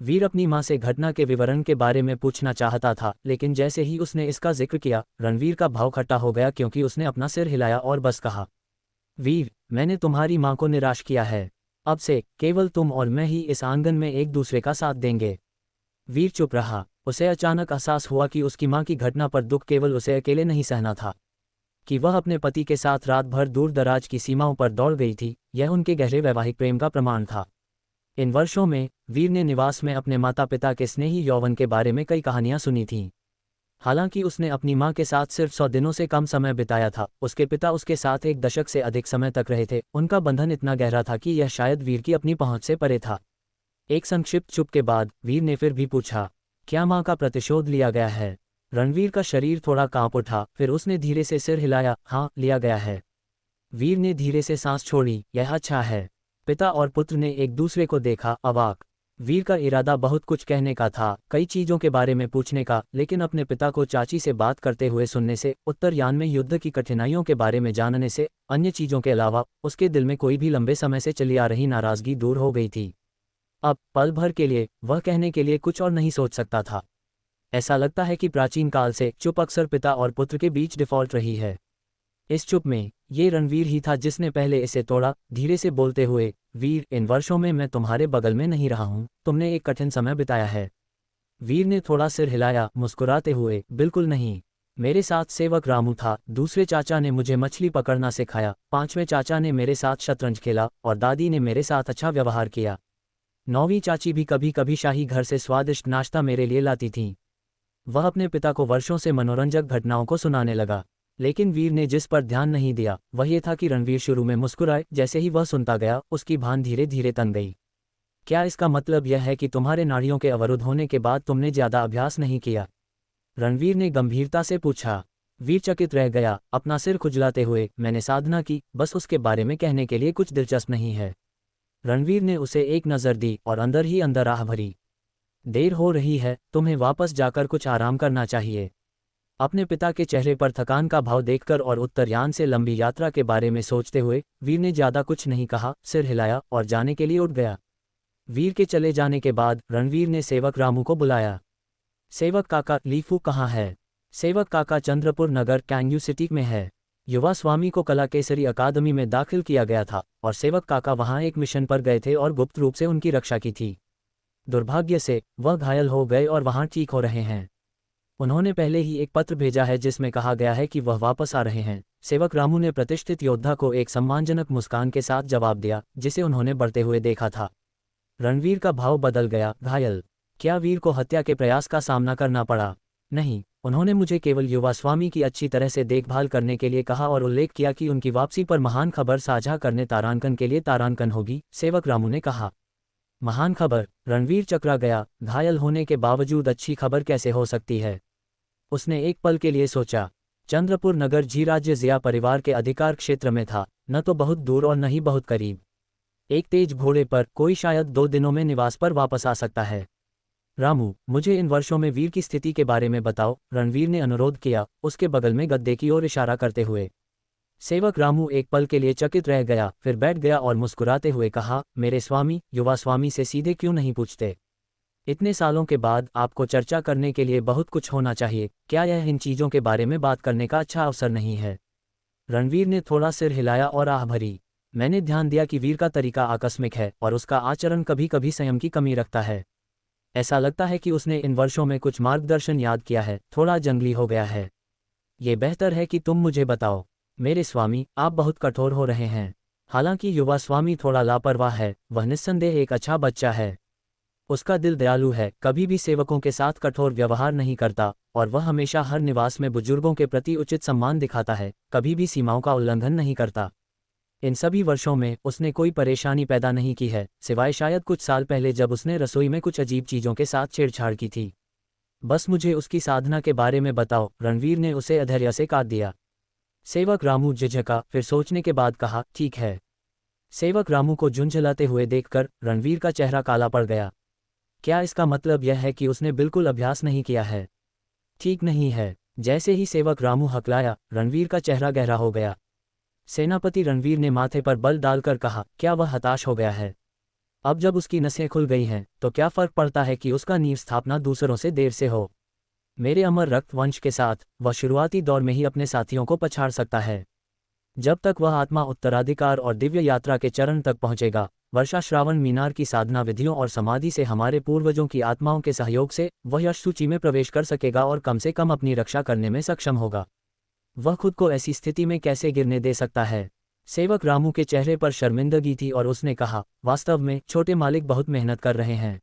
वीर अपनी मां से घटना के विवरण के बारे में पूछना चाहता था, लेकिन जैसे ही उसने इसका जिक्र किया, रणवीर का भाव खट्टा हो गया क्योंकि उसने अपना सिर हिलाया और बस कहा, वीर, मैंने तुम्हारी मां को निराश किया है। अब से केवल तुम और मैं ही इस आंगन में एक दूसरे का साथ देंगे। वीर चुप रहा। उसे अचानक एहसास हुआ कि उसकी मां की घटना पर दुख केवल उसे अकेले नहीं सहना था, कि वह अपने पति के साथ रात भर दूर दराज की सीमाओं पर दौड़ गई थी, यह उनके गहरे वैवाहिक प्रेम का प्रमाण था। इन वर्षों में वीर ने निवास में अपने माता पिता के स्नेही यौवन के बारे में कई कहानियां सुनी थीं। हालांकि उसने अपनी मां के साथ सिर्फ 100 दिनों से कम समय बिताया था, उसके पिता उसके साथ 1 दशक से अधिक समय तक रहे थे। उनका बंधन इतना गहरा था कि यह शायद वीर की अपनी पहुंच से परे था। एक संक्षिप्त चुप के बाद वीर ने फिर भी पूछा, क्या मां का प्रतिशोध लिया गया है? रणवीर का शरीर थोड़ा कांप उठा, फिर उसने धीरे से सिर हिलाया, हाँ, लिया गया है। वीर ने धीरे से सांस छोड़ी, यह अच्छा है। पिता और पुत्र ने एक दूसरे को देखा, अवाक। वीर का इरादा बहुत कुछ कहने का था, कई चीजों के बारे में पूछने का, लेकिन अपने पिता को चाची से बात करते हुए सुनने से, उत्तरयान में युद्ध की कठिनाइयों के बारे में जानने से, अन्य चीजों के अलावा उसके दिल में कोई भी लंबे समय से चली आ रही नाराजगी दूर हो गई थी। अब पल भर के लिए वह कहने के लिए कुछ और नहीं सोच सकता था। ऐसा लगता है कि प्राचीन काल से चुप अक्सर पिता और पुत्र के बीच डिफॉल्ट रही है। इस चुप में ये रणवीर ही था जिसने पहले इसे तोड़ा, धीरे से बोलते हुए, वीर, इन वर्षों में मैं तुम्हारे बगल में नहीं रहा हूं, तुमने एक कठिन समय बिताया है। वीर ने थोड़ा सिर हिलाया, मुस्कुराते हुए, बिल्कुल नहीं। मेरे साथ सेवक रामू था, दूसरे चाचा ने मुझे मछली पकड़ना सिखाया, 5वें चाचा ने मेरे साथ शतरंज खेला और दादी ने मेरे साथ अच्छा व्यवहार किया। 9वीं चाची भी कभी कभी शाही घर से स्वादिष्ट नाश्ता मेरे लिए लाती थीं। वह अपने पिता को वर्षों से मनोरंजक घटनाओं को सुनाने लगा, लेकिन वीर ने जिस पर ध्यान नहीं दिया वह ये था कि रणवीर शुरू में मुस्कुराए, जैसे ही वह सुनता गया उसकी भान धीरे धीरे तन गई। क्या इसका मतलब यह है कि तुम्हारे नाड़ियों के अवरुद्ध होने के बाद तुमने ज्यादा अभ्यास नहीं किया? रणवीर ने गंभीरता से पूछा। वीर चकित रह गया, अपना सिर खुजलाते हुए, मैंने साधना की, बस उसके बारे में कहने के लिए कुछ दिलचस्प नहीं है। रणवीर ने उसे एक नज़र दी और अंदर ही अंदर आह भरी। देर हो रही है, तुम्हें वापस जाकर कुछ आराम करना चाहिए। अपने पिता के चेहरे पर थकान का भाव देखकर और उत्तरयान से लंबी यात्रा के बारे में सोचते हुए वीर ने ज्यादा कुछ नहीं कहा, सिर हिलाया और जाने के लिए उठ गया। वीर के चले जाने के बाद रणवीर ने सेवक रामू को बुलाया। सेवक काका, लीफू कहाँ है? सेवक काका चंद्रपुर नगर कैंग्यू सिटी में है। युवा स्वामी को कला केसरी अकादमी में दाखिल किया गया था और सेवक काका वहां एक मिशन पर गए थे और गुप्त रूप से उनकी रक्षा की थी। दुर्भाग्य से वह घायल हो गए और वहां ठीक हो रहे हैं। उन्होंने पहले ही एक पत्र भेजा है जिसमें कहा गया है कि वह वापस आ रहे हैं। सेवक रामू ने प्रतिष्ठित योद्धा को एक सम्मानजनक मुस्कान के साथ जवाब दिया जिसे उन्होंने बढ़ते हुए देखा था। रणवीर का भाव बदल गया। घायल? क्या वीर को हत्या के प्रयास का सामना करना पड़ा? नहीं, उन्होंने मुझे केवल युवा स्वामी की अच्छी तरह से देखभाल करने के लिए कहा और उल्लेख किया कि उनकी वापसी पर महान खबर साझा करने तारांकन के लिए तारांकन होगी। सेवक रामू ने कहा। महान खबर? रणवीर चकरा गया। घायल होने के बावजूद अच्छी खबर कैसे हो सकती है? उसने एक पल के लिए सोचा। चंद्रपुर नगर जी राज्य जिया परिवार के अधिकार क्षेत्र में था, न तो बहुत दूर और न ही बहुत करीब। एक तेज घोड़े पर कोई शायद 2 दिनों में निवास पर वापस आ सकता है। रामू, मुझे इन वर्षों में वीर की स्थिति के बारे में बताओ, रणवीर ने अनुरोध किया, उसके बगल में गद्दे की ओर इशारा करते हुए। सेवक रामू एक पल के लिए चकित रह गया, फिर बैठ गया और मुस्कुराते हुए कहा, मेरे स्वामी, युवा स्वामी से सीधे क्यों नहीं पूछते? इतने सालों के बाद आपको चर्चा करने के लिए बहुत कुछ होना चाहिए। क्या यह इन चीज़ों के बारे में बात करने का अच्छा अवसर नहीं है? रणवीर ने थोड़ा सिर हिलाया और आह भरी। मैंने ध्यान दिया कि वीर का तरीका आकस्मिक है और उसका आचरण कभी कभी संयम की कमी रखता है। ऐसा लगता है कि उसने इन वर्षों में कुछ मार्गदर्शन याद किया है, थोड़ा जंगली हो गया है। ये बेहतर है कि तुम मुझे बताओ। मेरे स्वामी, आप बहुत कठोर हो रहे हैं। हालांकि युवा स्वामी थोड़ा लापरवाह है, वह निस्संदेह एक अच्छा बच्चा है। उसका दिल दयालु है, कभी भी सेवकों के साथ कठोर व्यवहार नहीं करता और वह हमेशा हर निवास में बुजुर्गों के प्रति उचित सम्मान दिखाता है, कभी भी सीमाओं का उल्लंघन नहीं करता। इन सभी वर्षों में उसने कोई परेशानी पैदा नहीं की है, सिवाय शायद कुछ साल पहले जब उसने रसोई में कुछ अजीब चीज़ों के साथ छेड़छाड़ की थी। बस मुझे उसकी साधना के बारे में बताओ। रणवीर ने उसे अधैर्य से काट दिया। सेवक रामू झिझका, फिर सोचने के बाद कहा, ठीक है। सेवक रामू को झुंझलाते हुए देखकर रणवीर का चेहरा काला पड़ गया। क्या इसका मतलब यह है कि उसने बिल्कुल अभ्यास नहीं किया है? ठीक नहीं है। जैसे ही सेवक रामू हकलाया, रणवीर का चेहरा गहरा हो गया। सेनापति रणवीर ने माथे पर बल डालकर कहा, क्या वह हताश हो गया है? अब जब उसकी नसें खुल गई हैं, तो क्या फर्क पड़ता है कि उसका नींव स्थापना दूसरों से देर से हो? मेरे अमर रक्त वंश के साथ वह शुरुआती दौर में ही अपने साथियों को पछाड़ सकता है। जब तक वह आत्मा उत्तराधिकार और दिव्य यात्रा के चरण तक पहुंचेगा, वर्षा श्रावण मीनार की साधना विधियों और समाधि से हमारे पूर्वजों की आत्माओं के सहयोग से वह यश सूची में प्रवेश कर सकेगा और कम से कम अपनी रक्षा करने में सक्षम होगा। वह खुद को ऐसी स्थिति में कैसे गिरने दे सकता है? सेवक रामू के चेहरे पर शर्मिंदगी थी और उसने कहा, वास्तव में छोटे मालिक बहुत मेहनत कर रहे हैं।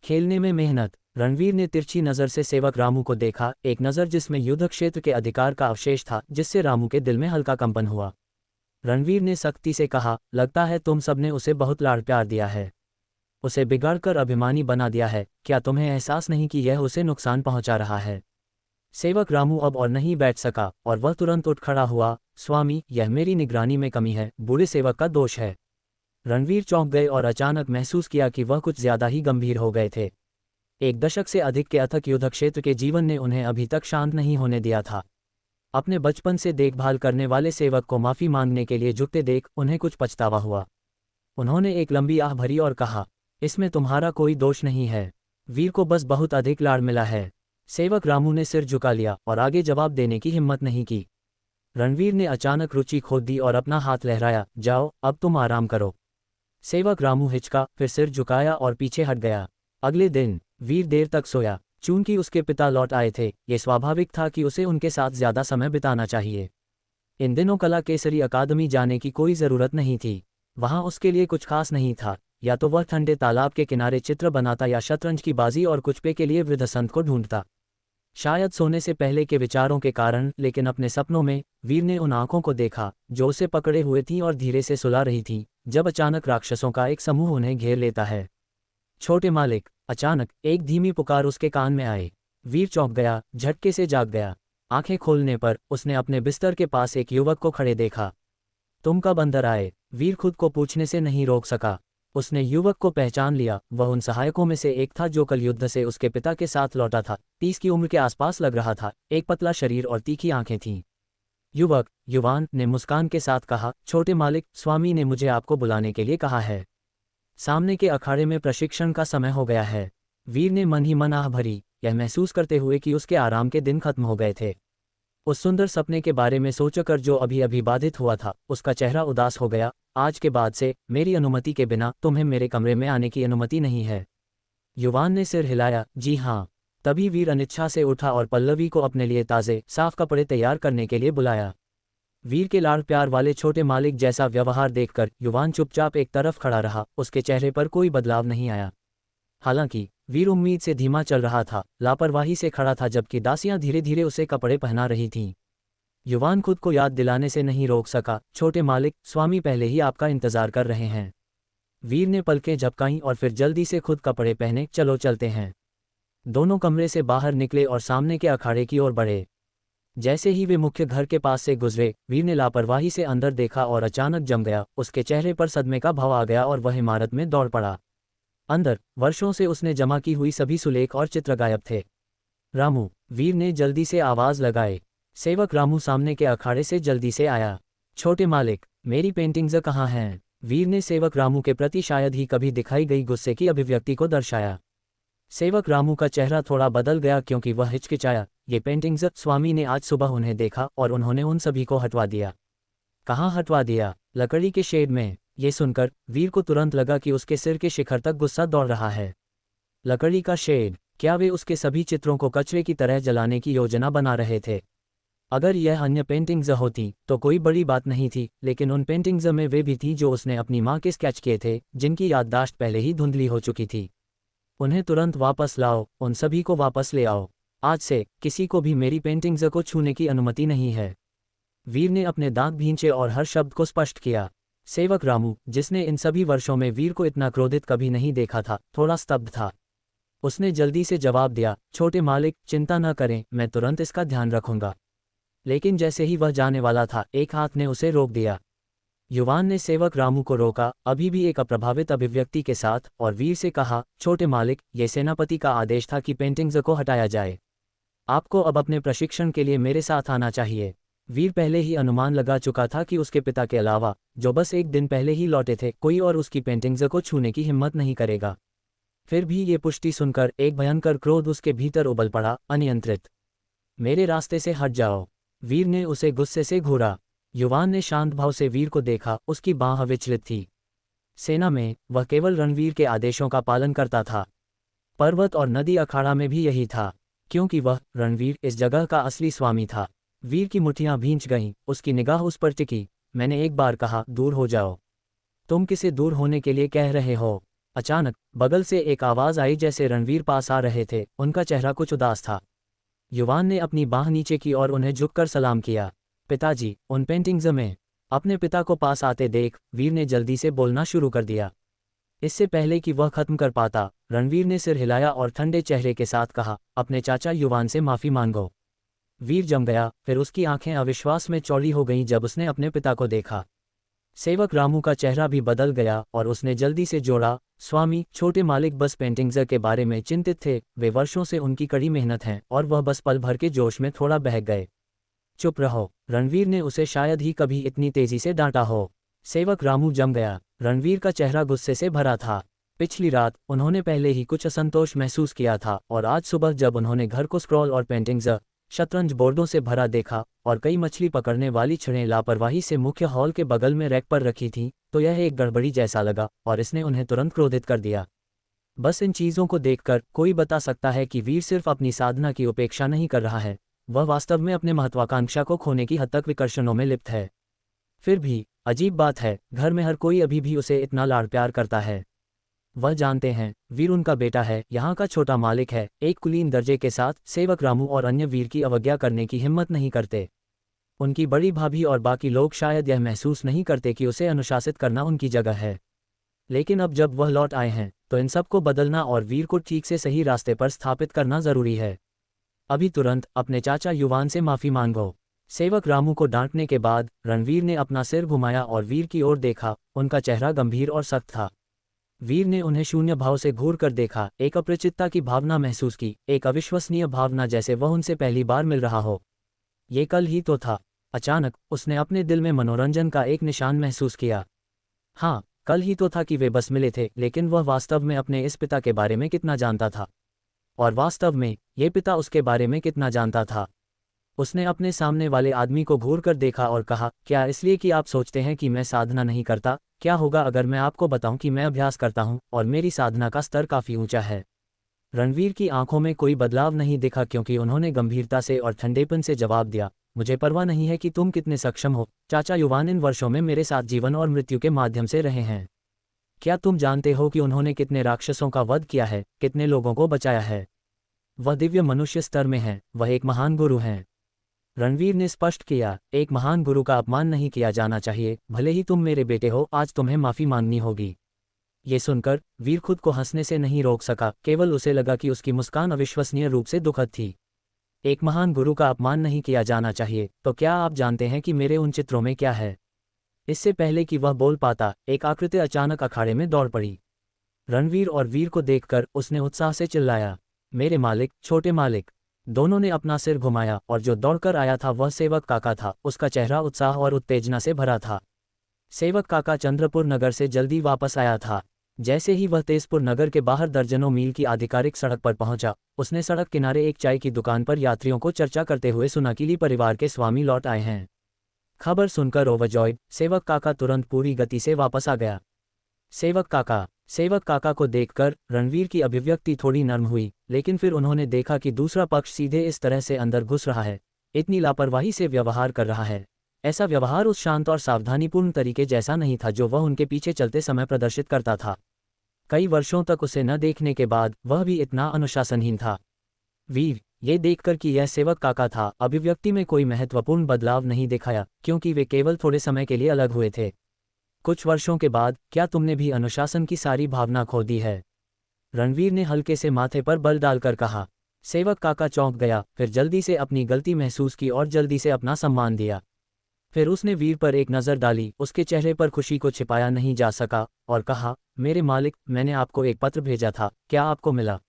खेलने में मेहनत? रणवीर ने तिरछी नज़र से सेवक रामू को देखा, एक नज़र जिसमें युद्ध क्षेत्र के अधिकार का अवशेष था, जिससे रामू के दिल में हल्का कंपन हुआ। रणवीर ने सख्ती से कहा, लगता है तुम सबने उसे बहुत लाड़ प्यार दिया है, उसे बिगाड़कर अभिमानी बना दिया है। क्या तुम्हें एहसास नहीं कि यह उसे नुकसान पहुंचा रहा है? सेवक रामू अब और नहीं बैठ सका और वह तुरंत उठ खड़ा हुआ। स्वामी, यह मेरी निगरानी में कमी है, बूढ़े सेवक का दोष है। रणवीर चौंक गए और अचानक महसूस किया कि वह कुछ ज्यादा ही गंभीर हो गए थे। 1 दशक से अधिक के अथक युद्ध क्षेत्र के जीवन ने उन्हें अभी तक शांत नहीं होने दिया था। अपने बचपन से देखभाल करने वाले सेवक को माफी मांगने के लिए झुकते देख उन्हें कुछ पछतावा हुआ। उन्होंने एक लंबी आह भरी और कहा, इसमें तुम्हारा कोई दोष नहीं है, वीर को बस बहुत अधिक लाड़ मिला है। सेवक रामू ने सिर झुका लिया और आगे जवाब देने की हिम्मत नहीं की। रणवीर ने अचानक रुचि खो दी और अपना हाथ लहराया, जाओ, अब तुम आराम करो। सेवक रामू हिचका, फिर सिर झुकाया और पीछे हट गया। अगले दिन वीर देर तक सोया। चूंकि उसके पिता लौट आए थे, ये स्वाभाविक था कि उसे उनके साथ ज्यादा समय बिताना चाहिए। इन दिनों कला केसरी अकादमी जाने की कोई जरूरत नहीं थी। वहां उसके लिए कुछ खास नहीं था, या तो वह ठंडे तालाब के किनारे चित्र बनाता या शतरंज की बाजी और कुछ पे के लिए वृद्ध संत को ढूंढता। शायद सोने से पहले के विचारों के कारण, लेकिन अपने सपनों में वीर ने उन आंखों को देखा जो उसे पकड़े हुए थीं और धीरे से सुला रही थीं, जब अचानक राक्षसों का एक समूह उन्हें घेर लेता है। छोटे मालिक! अचानक एक धीमी पुकार उसके कान में आए। वीर चौंक गया, झटके से जाग गया। आंखें खोलने पर उसने अपने बिस्तर के पास एक युवक को खड़े देखा। तुम कब अंदर आए? वीर खुद को पूछने से नहीं रोक सका। उसने युवक को पहचान लिया। वह उन सहायकों में से एक था जो कल युद्ध से उसके पिता के साथ लौटा था। 30 की उम्र के आसपास लग रहा था, एक पतला शरीर और तीखी आंखें थीं। युवक युवान ने मुस्कान के साथ कहा, छोटे मालिक, स्वामी ने मुझे आपको बुलाने के लिए कहा है। सामने के अखाड़े में प्रशिक्षण का समय हो गया है। वीर ने मन ही मन आह भरी, यह महसूस करते हुए कि उसके आराम के दिन खत्म हो गए थे। उस सुंदर सपने के बारे में सोचकर जो अभी अभी बाधित हुआ था, उसका चेहरा उदास हो गया। आज के बाद से मेरी अनुमति के बिना तुम्हें मेरे कमरे में आने की अनुमति नहीं है। युवान ने सिर हिलाया, जी हाँ। तभी वीर अनिच्छा से उठा और पल्लवी को अपने लिए ताज़े साफ कपड़े तैयार करने के लिए बुलाया। वीर के लाड़ प्यार वाले छोटे मालिक जैसा व्यवहार देखकर युवान चुपचाप एक तरफ खड़ा रहा। उसके चेहरे पर कोई बदलाव नहीं आया। हालांकि वीर उम्मीद से धीमा चल रहा था, लापरवाही से खड़ा था, जबकि दासियां धीरे धीरे उसे कपड़े पहना रही थीं। युवान खुद को याद दिलाने से नहीं रोक सका, छोटे मालिक, स्वामी पहले ही आपका इंतजार कर रहे हैं। वीर ने पलकें झपकाईं और फिर जल्दी से खुद कपड़े पहने, चलो चलते हैं। दोनों कमरे से बाहर निकले और सामने के अखाड़े की ओर बढ़े। जैसे ही वे मुख्य घर के पास से गुजरे, वीर ने लापरवाही से अंदर देखा और अचानक जम गया। उसके चेहरे पर सदमे का भाव आ गया और वह इमारत में दौड़ पड़ा। अंदर वर्षों से उसने जमा की हुई सभी सुलेख और चित्र गायब थे। रामू, वीर ने जल्दी से आवाज लगाए। सेवक रामू सामने के अखाड़े से जल्दी से आया। छोटे मालिक, मेरी पेंटिंग्स कहाँ हैं? वीर ने सेवक रामू के प्रति शायद ही कभी दिखाई गई गुस्से की अभिव्यक्ति को दर्शाया। सेवक रामू का चेहरा थोड़ा बदल गया क्योंकि वह हिचकिचाया। ये पेंटिंग्स स्वामी ने आज सुबह उन्हें देखा और उन्होंने उन सभी को हटवा दिया। कहाँ हटवा दिया? लकड़ी के शेड में। ये सुनकर वीर को तुरंत लगा कि उसके सिर के शिखर तक गुस्सा दौड़ रहा है। लकड़ी का शेड? क्या वे उसके सभी चित्रों को कचरे की तरह जलाने की योजना बना रहे थे? अगर यह अन्य पेंटिंग्स होती तो कोई बड़ी बात नहीं थी, लेकिन उन पेंटिंग्स में वे भी थीं जो उसने अपनी माँ के स्केच किए थे, जिनकी याददाश्त पहले ही धुंधली हो चुकी थी। उन्हें तुरंत वापस लाओ, उन सभी को वापस ले आओ। आज से किसी को भी मेरी पेंटिंग्स को छूने की अनुमति नहीं है। वीर ने अपने दांत भींचे और हर शब्द को स्पष्ट किया। सेवक रामू, जिसने इन सभी वर्षों में वीर को इतना क्रोधित कभी नहीं देखा था, थोड़ा स्तब्ध था। उसने जल्दी से जवाब दिया, छोटे मालिक, चिंता न करें, मैं तुरंत इसका ध्यान रखूंगा। लेकिन जैसे ही वह जाने वाला था, एक हाथ ने उसे रोक दिया। युवान ने सेवक रामू को रोका, अभी भी एक अप्रभावित अभिव्यक्ति के साथ, और वीर से कहा, छोटे मालिक, ये सेनापति का आदेश था कि पेंटिंग्स को हटाया जाए। आपको अब अपने प्रशिक्षण के लिए मेरे साथ आना चाहिए। वीर पहले ही अनुमान लगा चुका था कि उसके पिता के अलावा, जो बस एक दिन पहले ही लौटे थे, कोई और उसकी पेंटिंग्स को छूने की हिम्मत नहीं करेगा। फिर भी ये पुष्टि सुनकर एक भयंकर क्रोध उसके भीतर उबल पड़ा, अनियंत्रित। मेरे रास्ते से हट जाओ। वीर ने उसे गुस्से से घूरा। युवान ने शांत भाव से वीर को देखा, उसकी बाँह विचलित थी। सेना में वह केवल रणवीर के आदेशों का पालन करता था। पर्वत और नदी अखाड़ा में भी यही था, क्योंकि वह रणवीर इस जगह का असली स्वामी था। वीर की मुट्ठियां भींच गईं, उसकी निगाह उस पर टिकी। मैंने एक बार कहा, दूर हो जाओ। तुम किसे दूर होने के लिए कह रहे हो? अचानक बगल से एक आवाज आई, जैसे रणवीर पास आ रहे थे। उनका चेहरा कुछ उदास था। युवान ने अपनी बाँह नीचे की और उन्हें झुककर सलाम किया। पिताजी, उन पेंटिंग्स में। अपने पिता को पास आते देख वीर ने जल्दी से बोलना शुरू कर दिया। इससे पहले कि वह खत्म कर पाता, रणवीर ने सिर हिलाया और ठंडे चेहरे के साथ कहा, अपने चाचा युवान से माफ़ी मांगो। वीर जम गया, फिर उसकी आंखें अविश्वास में चौड़ी हो गईं जब उसने अपने पिता को देखा। सेवक रामू का चेहरा भी बदल गया और उसने जल्दी से जोड़ा, स्वामी, छोटे मालिक बस पेंटिंग्स के बारे में चिंतित थे। वे वर्षों से उनकी कड़ी मेहनत है और वह बस पल भर के जोश में थोड़ा बहक गए। चुप रहो। रणवीर ने उसे शायद ही कभी इतनी तेजी से डांटा हो। सेवक रामू जम गया। रणवीर का चेहरा गुस्से से भरा था। पिछली रात उन्होंने पहले ही कुछ असंतोष महसूस किया था, और आज सुबह जब उन्होंने घर को स्क्रॉल और पेंटिंग्स, शतरंज बोर्डों से भरा देखा और कई मछली पकड़ने वाली छड़ें लापरवाही से मुख्य हॉल के बगल में रैक पर रखी थीं, तो यह एक गड़बड़ी जैसा लगा और इसने उन्हें तुरंत क्रोधित कर दिया। बस इन चीज़ों को देखकर कोई बता सकता है कि वीर सिर्फ अपनी साधना की उपेक्षा नहीं कर रहा है, वह वास्तव में अपने महत्वाकांक्षा को खोने की हद तक विकर्षणों में लिप्त है। फिर भी अजीब बात है, घर में हर कोई अभी भी उसे इतना लाड़ प्यार करता है। वह जानते हैं वीर उनका बेटा है, यहाँ का छोटा मालिक है। एक कुलीन दर्जे के साथ सेवक रामू और अन्य वीर की अवज्ञा करने की हिम्मत नहीं करते। उनकी बड़ी भाभी और बाकी लोग शायद यह महसूस नहीं करते कि उसे अनुशासित करना उनकी जगह है। लेकिन अब जब वह लौट आए हैं, तो इन सबको बदलना और वीर को ठीक से सही रास्ते पर स्थापित करना जरूरी है। अभी तुरंत अपने चाचा युवान से माफ़ी मांगो। सेवक रामू को डांटने के बाद रणवीर ने अपना सिर घुमाया और वीर की ओर देखा। उनका चेहरा गंभीर और सख्त था। वीर ने उन्हें शून्य भाव से घूर कर देखा, एक अपरिचितता की भावना महसूस की, एक अविश्वसनीय भावना, जैसे वह उनसे पहली बार मिल रहा हो। ये कल ही तो था। अचानक उसने अपने दिल में मनोरंजन का एक निशान महसूस किया। हाँ, कल ही तो था कि वे बस मिले थे, लेकिन वह वास्तव में अपने इस पिता के बारे में कितना जानता था, और वास्तव में ये पिता उसके बारे में कितना जानता था। उसने अपने सामने वाले आदमी को घूर कर देखा और कहा, क्या इसलिए कि आप सोचते हैं कि मैं साधना नहीं करता? क्या होगा अगर मैं आपको बताऊं कि मैं अभ्यास करता हूं और मेरी साधना का स्तर काफी ऊंचा है? रणवीर की आंखों में कोई बदलाव नहीं दिखा, क्योंकि उन्होंने गंभीरता से और ठंडेपन से जवाब दिया, मुझे परवाह नहीं है कि तुम कितने सक्षम हो, चाचा युवान इन वर्षों में मेरे साथ जीवन और मृत्यु के माध्यम से रहे हैं। क्या तुम जानते हो कि उन्होंने कितने राक्षसों का वध किया है, कितने लोगों को बचाया है? वह दिव्य मनुष्य स्तर में है, वह एक महान गुरु हैं। रणवीर ने स्पष्ट किया, एक महान गुरु का अपमान नहीं किया जाना चाहिए, भले ही तुम मेरे बेटे हो, आज तुम्हें माफी मांगनी होगी। ये सुनकर वीर खुद को हंसने से नहीं रोक सका, केवल उसे लगा कि उसकी मुस्कान अविश्वसनीय रूप से दुखद थी। एक महान गुरु का अपमान नहीं किया जाना चाहिए, तो क्या आप जानते हैं कि मेरे उन चित्रों में क्या है? इससे पहले कि वह बोल पाता, एक आकृति अचानक अखाड़े में दौड़ पड़ी। रणवीर और वीर को देखकर उसने उत्साह से चिल्लाया, मेरे मालिक, छोटे मालिक। दोनों ने अपना सिर घुमाया और जो दौड़कर आया था वह सेवक काका था। उसका चेहरा उत्साह और उत्तेजना से भरा था। सेवक काका चंद्रपुर नगर से जल्दी वापस आया था। जैसे ही वह तेजपुर नगर के बाहर दर्जनों मील की आधिकारिक सड़क पर पहुंचा, उसने सड़क किनारे एक चाय की दुकान पर यात्रियों को चर्चा करते हुए सुना कि ली परिवार के स्वामी लौट आए हैं। खबर सुनकर ओवरजॉयड सेवक काका तुरंत पूरी गति से वापस आ गया। सेवक काका को देखकर रणवीर की अभिव्यक्ति थोड़ी नर्म हुई, लेकिन फिर उन्होंने देखा कि दूसरा पक्ष सीधे इस तरह से अंदर घुस रहा है, इतनी लापरवाही से व्यवहार कर रहा है। ऐसा व्यवहार उस शांत और सावधानीपूर्ण तरीके जैसा नहीं था जो वह उनके पीछे चलते समय प्रदर्शित करता था। कई वर्षों तक उसे न देखने के बाद वह भी इतना अनुशासनहीन था। वीर, ये देखकर कि यह सेवक काका था, अभिव्यक्ति में कोई महत्वपूर्ण बदलाव नहीं दिखाया, क्योंकि वे केवल थोड़े समय के लिए अलग हुए थे। कुछ वर्षों के बाद क्या तुमने भी अनुशासन की सारी भावना खो दी है? रणवीर ने हल्के से माथे पर बल डालकर कहा। सेवक काका चौंक गया, फिर जल्दी से अपनी गलती महसूस की और जल्दी से अपना सम्मान दिया। फिर उसने वीर पर एक नज़र डाली, उसके चेहरे पर खुशी को छिपाया नहीं जा सका, और कहा, मेरे मालिक, मैंने आपको एक पत्र भेजा था, क्या आपको मिला?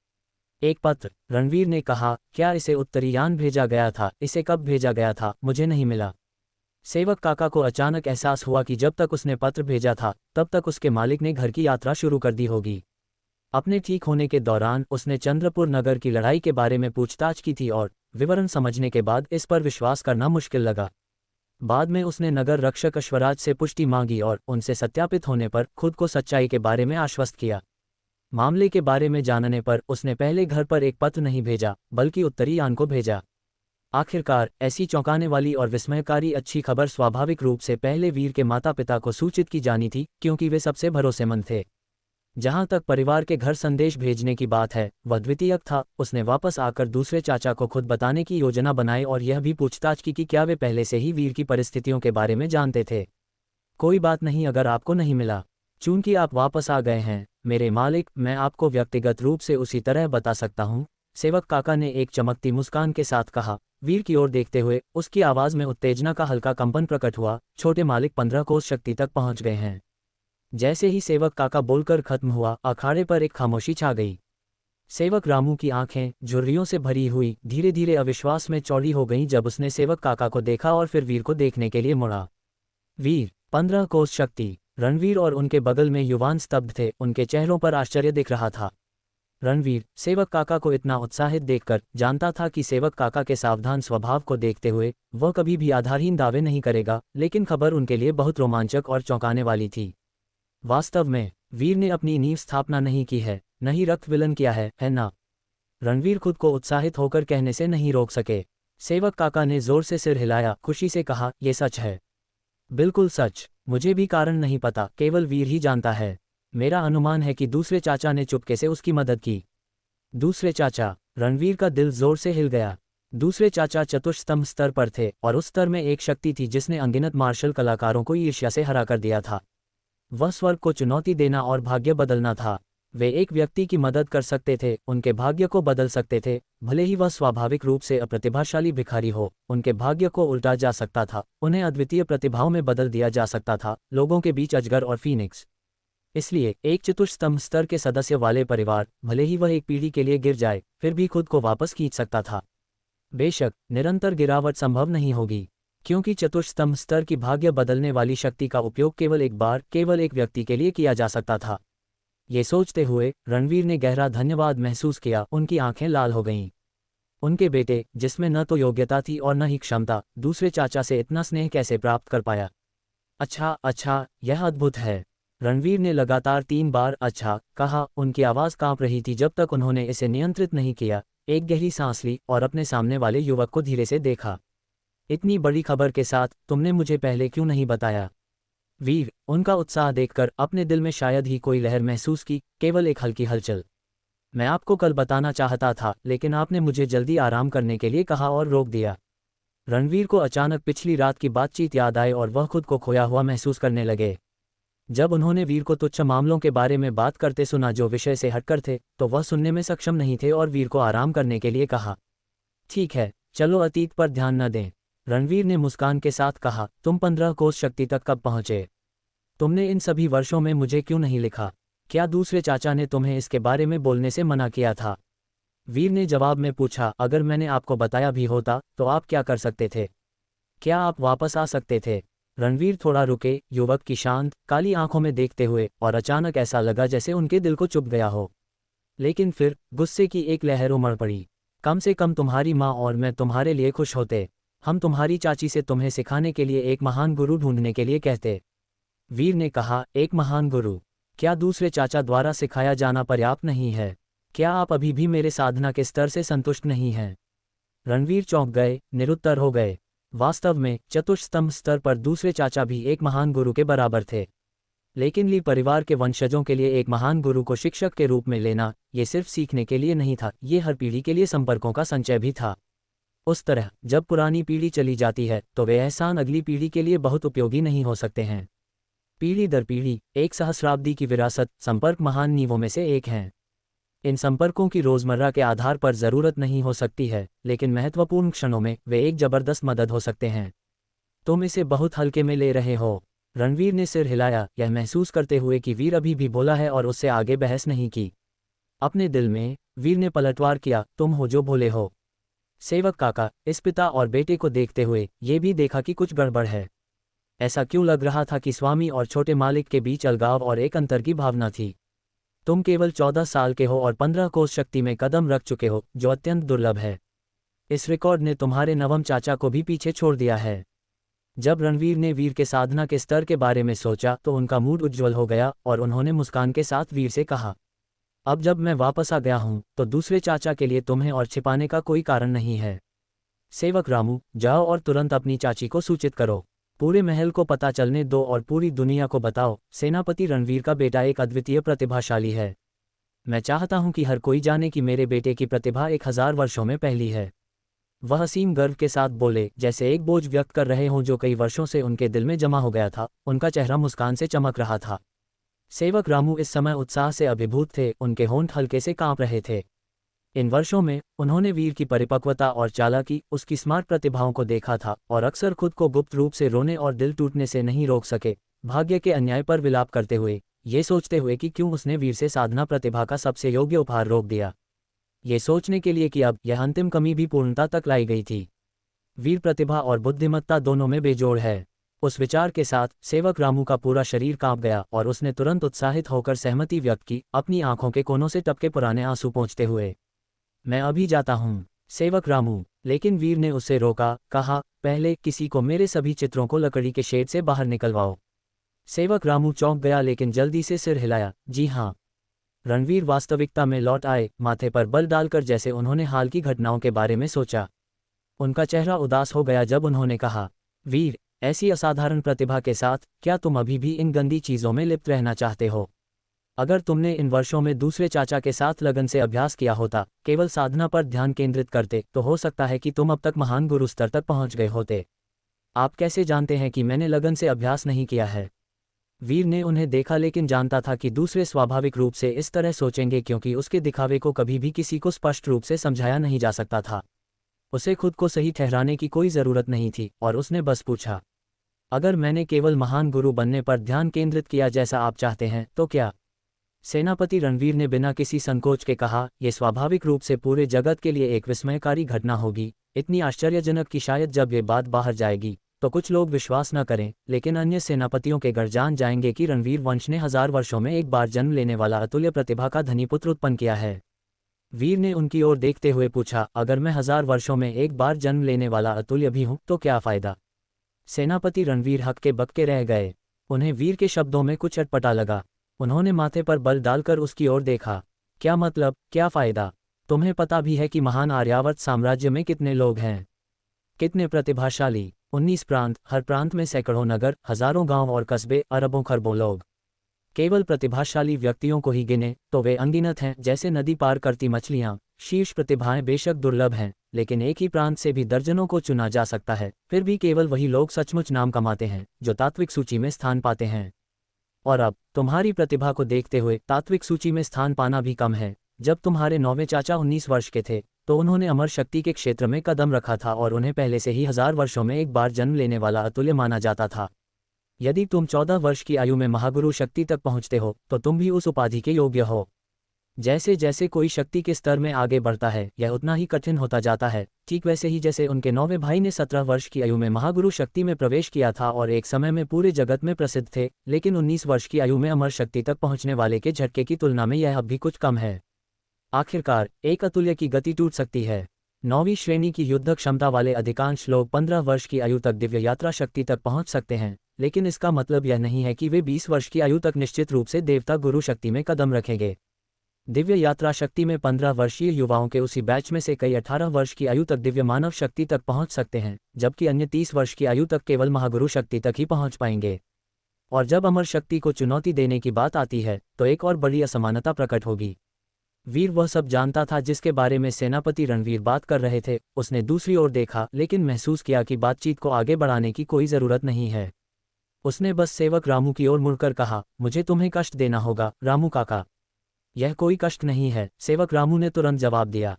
एक पत्र? रणवीर ने कहा, क्या इसे उत्तरीयान भेजा गया था? इसे कब भेजा गया था? मुझे नहीं मिला। सेवक काका को अचानक एहसास हुआ कि जब तक उसने पत्र भेजा था तब तक उसके मालिक ने घर की यात्रा शुरू कर दी होगी। अपने ठीक होने के दौरान उसने चंद्रपुर नगर की लड़ाई के बारे में पूछताछ की थी और विवरण समझने के बाद इस पर विश्वास करना मुश्किल लगा। बाद में उसने नगर रक्षक अश्वराज से पुष्टि मांगी और उनसे सत्यापित होने पर खुद को सच्चाई के बारे में आश्वस्त किया। मामले के बारे में जानने पर उसने पहले घर पर एक पत्र नहीं भेजा, बल्कि उत्तरीयान को भेजा। आखिरकार ऐसी चौंकाने वाली और विस्मयकारी अच्छी खबर स्वाभाविक रूप से पहले वीर के माता पिता को सूचित की जानी थी, क्योंकि वे सबसे भरोसेमंद थे। जहां तक परिवार के घर संदेश भेजने की बात है, वह द्वितीयक था। उसने वापस आकर दूसरे चाचा को खुद बताने की योजना बनाई और यह भी पूछताछ की कि क्या वे पहले से ही वीर की परिस्थितियों के बारे में जानते थे। कोई बात नहीं अगर आपको नहीं मिला, चूंकि आप वापस आ गए हैं मेरे मालिक, मैं आपको व्यक्तिगत रूप से उसी तरह बता सकता हूँ, सेवक काका ने एक चमकती मुस्कान के साथ कहा। वीर की ओर देखते हुए उसकी आवाज में उत्तेजना का हल्का कंपन प्रकट हुआ। छोटे मालिक 15 कोस शक्ति तक पहुंच गए हैं। जैसे ही सेवक काका बोलकर खत्म हुआ, अखाड़े पर एक खामोशी छा गई। सेवक रामू की आंखें झुर्रियों से भरी हुई धीरे धीरे अविश्वास में चौड़ी हो गईं जब उसने सेवक काका को देखा और फिर वीर को देखने के लिए मुड़ा। वीर 15 कोस शक्ति। रणवीर और उनके बगल में युवान स्तब्ध थे, उनके चेहरों पर आश्चर्य दिख रहा था। रणवीर सेवक काका को इतना उत्साहित देखकर जानता था कि सेवक काका के सावधान स्वभाव को देखते हुए वह कभी भी आधारहीन दावे नहीं करेगा, लेकिन खबर उनके लिए बहुत रोमांचक और चौंकाने वाली थी। वास्तव में वीर ने अपनी नींव स्थापना नहीं की है, न ही रक्त विलन किया है ना? रणवीर खुद को उत्साहित होकर कहने से नहीं रोक सके। सेवक काका ने जोर से सिर हिलाया, खुशी से कहा, यह सच है, बिल्कुल सच। मुझे भी कारण नहीं पता, केवल वीर ही जानता है। मेरा अनुमान है कि दूसरे चाचा ने चुपके से उसकी मदद की। दूसरे चाचा? रणवीर का दिल जोर से हिल गया। दूसरे चाचा चतुष्स्तंभ स्तर पर थे और उस स्तर में एक शक्ति थी जिसने अनगिनत मार्शल कलाकारों को ईर्ष्या से हरा कर दिया था। वह स्वर्ग को चुनौती देना और भाग्य बदलना था। वे एक व्यक्ति की मदद कर सकते थे, उनके भाग्य को बदल सकते थे, भले ही वह स्वाभाविक रूप से अप्रतिभाशाली भिखारी हो। उनके भाग्य को उल्टा जा सकता था, उन्हें अद्वितीय प्रतिभाओं में बदल दिया जा सकता था, लोगों के बीच अजगर और फीनिक्स। इसलिए एक चतुष्स्तंभ स्तर के सदस्य वाले परिवार, भले ही वह एक पीढ़ी के लिए गिर जाए, फिर भी खुद को वापस खींच सकता था। बेशक निरंतर गिरावट संभव नहीं होगी, क्योंकि चतुष्स्तंभ स्तर की भाग्य बदलने वाली शक्ति का उपयोग केवल एक बार केवल एक व्यक्ति के लिए किया जा सकता था। ये सोचते हुए रणवीर ने गहरा धन्यवाद महसूस किया। उनकी आंखें लाल हो गईं। उनके बेटे, जिसमें न तो योग्यता थी और न ही क्षमता, दूसरे चाचा से इतना स्नेह कैसे प्राप्त कर पाया। अच्छा अच्छा, यह अद्भुत है। रणवीर ने लगातार 3 बार अच्छा कहा। उनकी आवाज़ कांप रही थी जब तक उन्होंने इसे नियंत्रित नहीं किया। एक गहरी सांस ली और अपने सामने वाले युवक को धीरे से देखा। इतनी बड़ी खबर के साथ तुमने मुझे पहले क्यों नहीं बताया? वीर, उनका उत्साह देखकर अपने दिल में शायद ही कोई लहर महसूस की, केवल एक हल्की हलचल। मैं आपको कल बताना चाहता था, लेकिन आपने मुझे जल्दी आराम करने के लिए कहा और रोक दिया। रणवीर को अचानक पिछली रात की बातचीत याद आई और वह खुद को खोया हुआ महसूस करने लगे। जब उन्होंने वीर को तुच्छ मामलों के बारे में बात करते सुना जो विषय से हटकर थे, तो वह सुनने में सक्षम नहीं थे और वीर को आराम करने के लिए कहा। ठीक है, चलो अतीत पर ध्यान न दें। रणवीर ने मुस्कान के साथ कहा, तुम 15 कोस शक्ति तक कब पहुंचे? तुमने इन सभी वर्षों में मुझे क्यों नहीं लिखा? क्या दूसरे चाचा ने तुम्हें इसके बारे में बोलने से मना किया था? वीर ने जवाब में पूछा, अगर मैंने आपको बताया भी होता तो आप क्या कर सकते थे? क्या आप वापस आ सकते थे? रणवीर थोड़ा रुके, युवक की शांत काली आंखों में देखते हुए, और अचानक ऐसा लगा जैसे उनके दिल को चुभ गया हो। लेकिन फिर गुस्से की एक लहर उमड़ पड़ी। कम से कम तुम्हारी माँ और मैं तुम्हारे लिए खुश होते। हम तुम्हारी चाची से तुम्हें सिखाने के लिए एक महान गुरु ढूंढने के लिए कहते। वीर ने कहा, एक महान गुरु? क्या दूसरे चाचा द्वारा सिखाया जाना पर्याप्त नहीं है? क्या आप अभी भी मेरे साधना के स्तर से संतुष्ट नहीं हैं? रणवीर चौंक गए, निरुत्तर हो गए। वास्तव में चतुष्स्तंभ स्तर पर दूसरे चाचा भी एक महान गुरु के बराबर थे। लेकिन ली परिवार के वंशजों के लिए एक महान गुरु को शिक्षक के रूप में लेना, ये सिर्फ सीखने के लिए नहीं था, ये हर पीढ़ी के लिए संपर्कों का संचय भी था। उस तरह जब पुरानी पीढ़ी चली जाती है तो वे एहसान अगली पीढ़ी के लिए बहुत उपयोगी नहीं हो सकते हैं। पीढ़ी दर पीढ़ी एक सहस्राब्दी की विरासत, संपर्क महान नींवों में से एक हैं। इन संपर्कों की रोजमर्रा के आधार पर जरूरत नहीं हो सकती है, लेकिन महत्वपूर्ण क्षणों में वे एक जबरदस्त मदद हो सकते हैं। तुम इसे बहुत हल्के में ले रहे हो। रणवीर ने सिर हिलाया, यह महसूस करते हुए कि वीर अभी भी बोला है और उससे आगे बहस नहीं की। अपने दिल में वीर ने पलटवार किया, तुम हो जो भोले हो। सेवक काका, इस पिता और बेटे को देखते हुए ये भी देखा कि कुछ गड़बड़ है। ऐसा क्यों लग रहा था कि स्वामी और छोटे मालिक के बीच अलगाव और एक अंतर की भावना थी। तुम केवल 14 साल के हो और 15 कोस शक्ति में कदम रख चुके हो, जो अत्यंत दुर्लभ है। इस रिकॉर्ड ने तुम्हारे नवम चाचा को भी पीछे छोड़ दिया है। जब रणवीर ने वीर के साधना के स्तर के बारे में सोचा तो उनका मूड उज्ज्वल हो गया और उन्होंने मुस्कान के साथ वीर से कहा, अब जब मैं वापस आ गया हूं तो दूसरे चाचा के लिए तुम्हें और छिपाने का कोई कारण नहीं है। सेवक रामू, जाओ और तुरंत अपनी चाची को सूचित करो। पूरे महल को पता चलने दो और पूरी दुनिया को बताओ, सेनापति रणवीर का बेटा एक अद्वितीय प्रतिभाशाली है। मैं चाहता हूं कि हर कोई जाने कि मेरे बेटे की प्रतिभा 1000 वर्षों में पहली है। वह असीम गर्व के साथ बोले, जैसे एक बोझ व्यक्त कर रहे हों जो कई वर्षों से उनके दिल में जमा हो गया था। उनका चेहरा मुस्कान से चमक रहा था। सेवक रामू इस समय उत्साह से अभिभूत थे, उनके होंठ हल्के से कांप रहे थे। इन वर्षों में उन्होंने वीर की परिपक्वता और चालाकी, उसकी स्मार्ट प्रतिभाओं को देखा था और अक्सर खुद को गुप्त रूप से रोने और दिल टूटने से नहीं रोक सके, भाग्य के अन्याय पर विलाप करते हुए, ये सोचते हुए कि क्यों उसने वीर से साधना प्रतिभा का सबसे योग्य उपहार रोक दिया। ये सोचने के लिए कि अब यह अंतिम कमी भी पूर्णता तक लाई गई थी। वीर प्रतिभा और बुद्धिमत्ता दोनों में बेजोड़ है। उस विचार के साथ सेवक रामू का पूरा शरीर कांप गया और उसने तुरंत उत्साहित होकर सहमति व्यक्त की, अपनी आंखों के कोनों से टपके पुराने आंसू पोंछते हुए। मैं अभी जाता हूँ, सेवक रामू। लेकिन वीर ने उसे रोका, कहा, पहले किसी को मेरे सभी चित्रों को लकड़ी के शेड से बाहर निकलवाओ। सेवक रामू चौंक गया लेकिन जल्दी से सिर हिलाया, जी हाँ। रणवीर वास्तविकता में लौट आए, माथे पर बल डालकर, जैसे उन्होंने हाल की घटनाओं के बारे में सोचा। उनका चेहरा उदास हो गया जब उन्होंने कहा, वीर, ऐसी असाधारण प्रतिभा के साथ क्या तुम अभी भी इन गंदी चीज़ों में लिप्त रहना चाहते हो? अगर तुमने इन वर्षों में दूसरे चाचा के साथ लगन से अभ्यास किया होता, केवल साधना पर ध्यान केंद्रित करते, तो हो सकता है कि तुम अब तक महान गुरु स्तर तक पहुंच गए होते। आप कैसे जानते हैं कि मैंने लगन से अभ्यास नहीं किया है? वीर ने उन्हें देखा लेकिन जानता था कि दूसरे स्वाभाविक रूप से इस तरह सोचेंगे, क्योंकि उसके दिखावे को कभी भी किसी को स्पष्ट रूप से समझाया नहीं जा सकता था। उसे खुद को सही ठहराने की कोई ज़रूरत नहीं थी और उसने बस पूछा, अगर मैंने केवल महान गुरु बनने पर ध्यान केंद्रित किया जैसा आप चाहते हैं तो क्या? सेनापति रणवीर ने बिना किसी संकोच के कहा, यह स्वाभाविक रूप से पूरे जगत के लिए एक विस्मयकारी घटना होगी, इतनी आश्चर्यजनक कि शायद जब ये बात बाहर जाएगी तो कुछ लोग विश्वास न करें, लेकिन अन्य सेनापतियों के घर जान जाएंगे कि रणवीर वंश ने 1000 वर्षों में एक बार जन्म लेने वाला अतुल्य प्रतिभा का धनी पुत्र उत्पन्न किया है। वीर ने उनकी ओर देखते हुए पूछा, अगर मैं 1000 वर्षों में एक बार जन्म लेने वाला अतुल्य भी हूं तो क्या फायदा? सेनापति रणवीर हक्के बक्के रह गए। उन्हें वीर के शब्दों में कुछ अटपटा लगा। उन्होंने माथे पर बल डालकर उसकी ओर देखा। क्या मतलब, क्या फायदा? तुम्हें पता भी है कि महान आर्यावर्त साम्राज्य में कितने लोग हैं, कितने प्रतिभाशाली? 19 प्रांत, हर प्रांत में सैकड़ों नगर, हजारों गांव और कस्बे, अरबों खरबों लोग। केवल प्रतिभाशाली व्यक्तियों को ही गिने तो वे अनगिनत हैं, जैसे नदी पार करती मछलियां। शीर्ष प्रतिभाएं बेशक दुर्लभ हैं, लेकिन एक ही प्रांत से भी दर्जनों को चुना जा सकता है। फिर भी केवल वही लोग सचमुच नाम कमाते हैं जो तात्विक सूची में स्थान पाते हैं। और अब तुम्हारी प्रतिभा को देखते हुए तात्विक सूची में स्थान पाना भी कम है। जब तुम्हारे 9वें चाचा 19 वर्ष के थे तो उन्होंने अमर शक्ति के क्षेत्र में कदम रखा था और उन्हें पहले से ही 1000 वर्षों में एक बार जन्म लेने वाला अतुल्य माना जाता था। यदि तुम 14 वर्ष की आयु में महागुरु शक्ति तक पहुंचते हो तो तुम भी उस उपाधि के योग्य हो। जैसे जैसे कोई शक्ति के स्तर में आगे बढ़ता है यह उतना ही कठिन होता जाता है, ठीक वैसे ही जैसे उनके 9वें भाई ने 17 वर्ष की आयु में महागुरु शक्ति में प्रवेश किया था और एक समय में पूरे जगत में प्रसिद्ध थे, लेकिन 19 वर्ष की आयु में अमर शक्ति तक पहुंचने वाले के झटके की तुलना में यह अब भी कुछ कम है। आखिरकार एक अतुल्य की गति टूट सकती है। 9वीं श्रेणी की युद्ध क्षमता वाले अधिकांश लोग 15 वर्ष की आयु तक दिव्य यात्रा शक्ति तक पहुंच सकते हैं, लेकिन इसका मतलब यह नहीं है कि वे 20 वर्ष की आयु तक निश्चित रूप से देवता गुरु शक्ति में कदम रखेंगे। दिव्य यात्रा शक्ति में 15 वर्षीय युवाओं के उसी बैच में से कई 18 वर्ष की आयु तक दिव्य मानव शक्ति तक पहुंच सकते हैं, जबकि अन्य 30 वर्ष की आयु तक केवल महागुरु शक्ति तक ही पहुंच पाएंगे। और जब अमर शक्ति को चुनौती देने की बात आती है तो एक और बड़ी असमानता प्रकट होगी। वीर वह सब जानता था जिसके बारे में सेनापति रणवीर बात कर रहे थे। उसने दूसरी ओर देखा, लेकिन महसूस किया कि बातचीत को आगे बढ़ाने की कोई ज़रूरत नहीं है। उसने बस सेवक रामू की ओर मुड़कर कहा, मुझे तुम्हें कष्ट देना होगा रामू काका। यह कोई कष्ट नहीं है, सेवक रामू ने तुरंत जवाब दिया।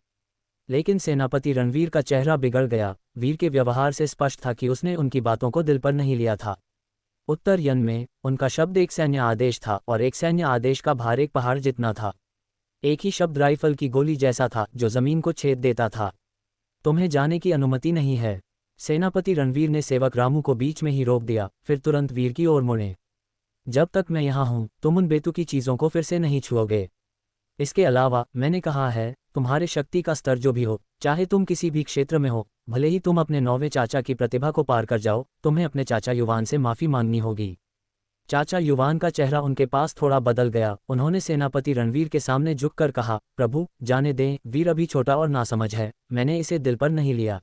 लेकिन सेनापति रणवीर का चेहरा बिगड़ गया। वीर के व्यवहार से स्पष्ट था कि उसने उनकी बातों को दिल पर नहीं लिया था। उत्तर यन में उनका शब्द एक सैन्य आदेश था और एक सैन्य आदेश का भार एक पहाड़ जितना था। एक ही शब्द राइफल की गोली जैसा था जो जमीन को छेद देता था। तुम्हें जाने की अनुमति नहीं है। सेनापति रणवीर ने सेवक रामू को बीच में ही रोक दिया, फिर तुरंत वीर की ओर मुड़े। जब तक मैं यहाँ हूँ तुम उन बेतुकी चीज़ों को फिर से नहीं छुओगे। इसके अलावा मैंने कहा है, तुम्हारे शक्ति का स्तर जो भी हो, चाहे तुम किसी भी क्षेत्र में हो, भले ही तुम अपने 9वें चाचा की प्रतिभा को पार कर जाओ, तुम्हें अपने चाचा युवान से माफ़ी मांगनी होगी। चाचा युवान का चेहरा उनके पास थोड़ा बदल गया। उन्होंने सेनापति रणवीर के सामने झुककर कहा, प्रभु जाने दें, वीर अभी छोटा और नासमझ है, मैंने इसे दिल पर नहीं लिया,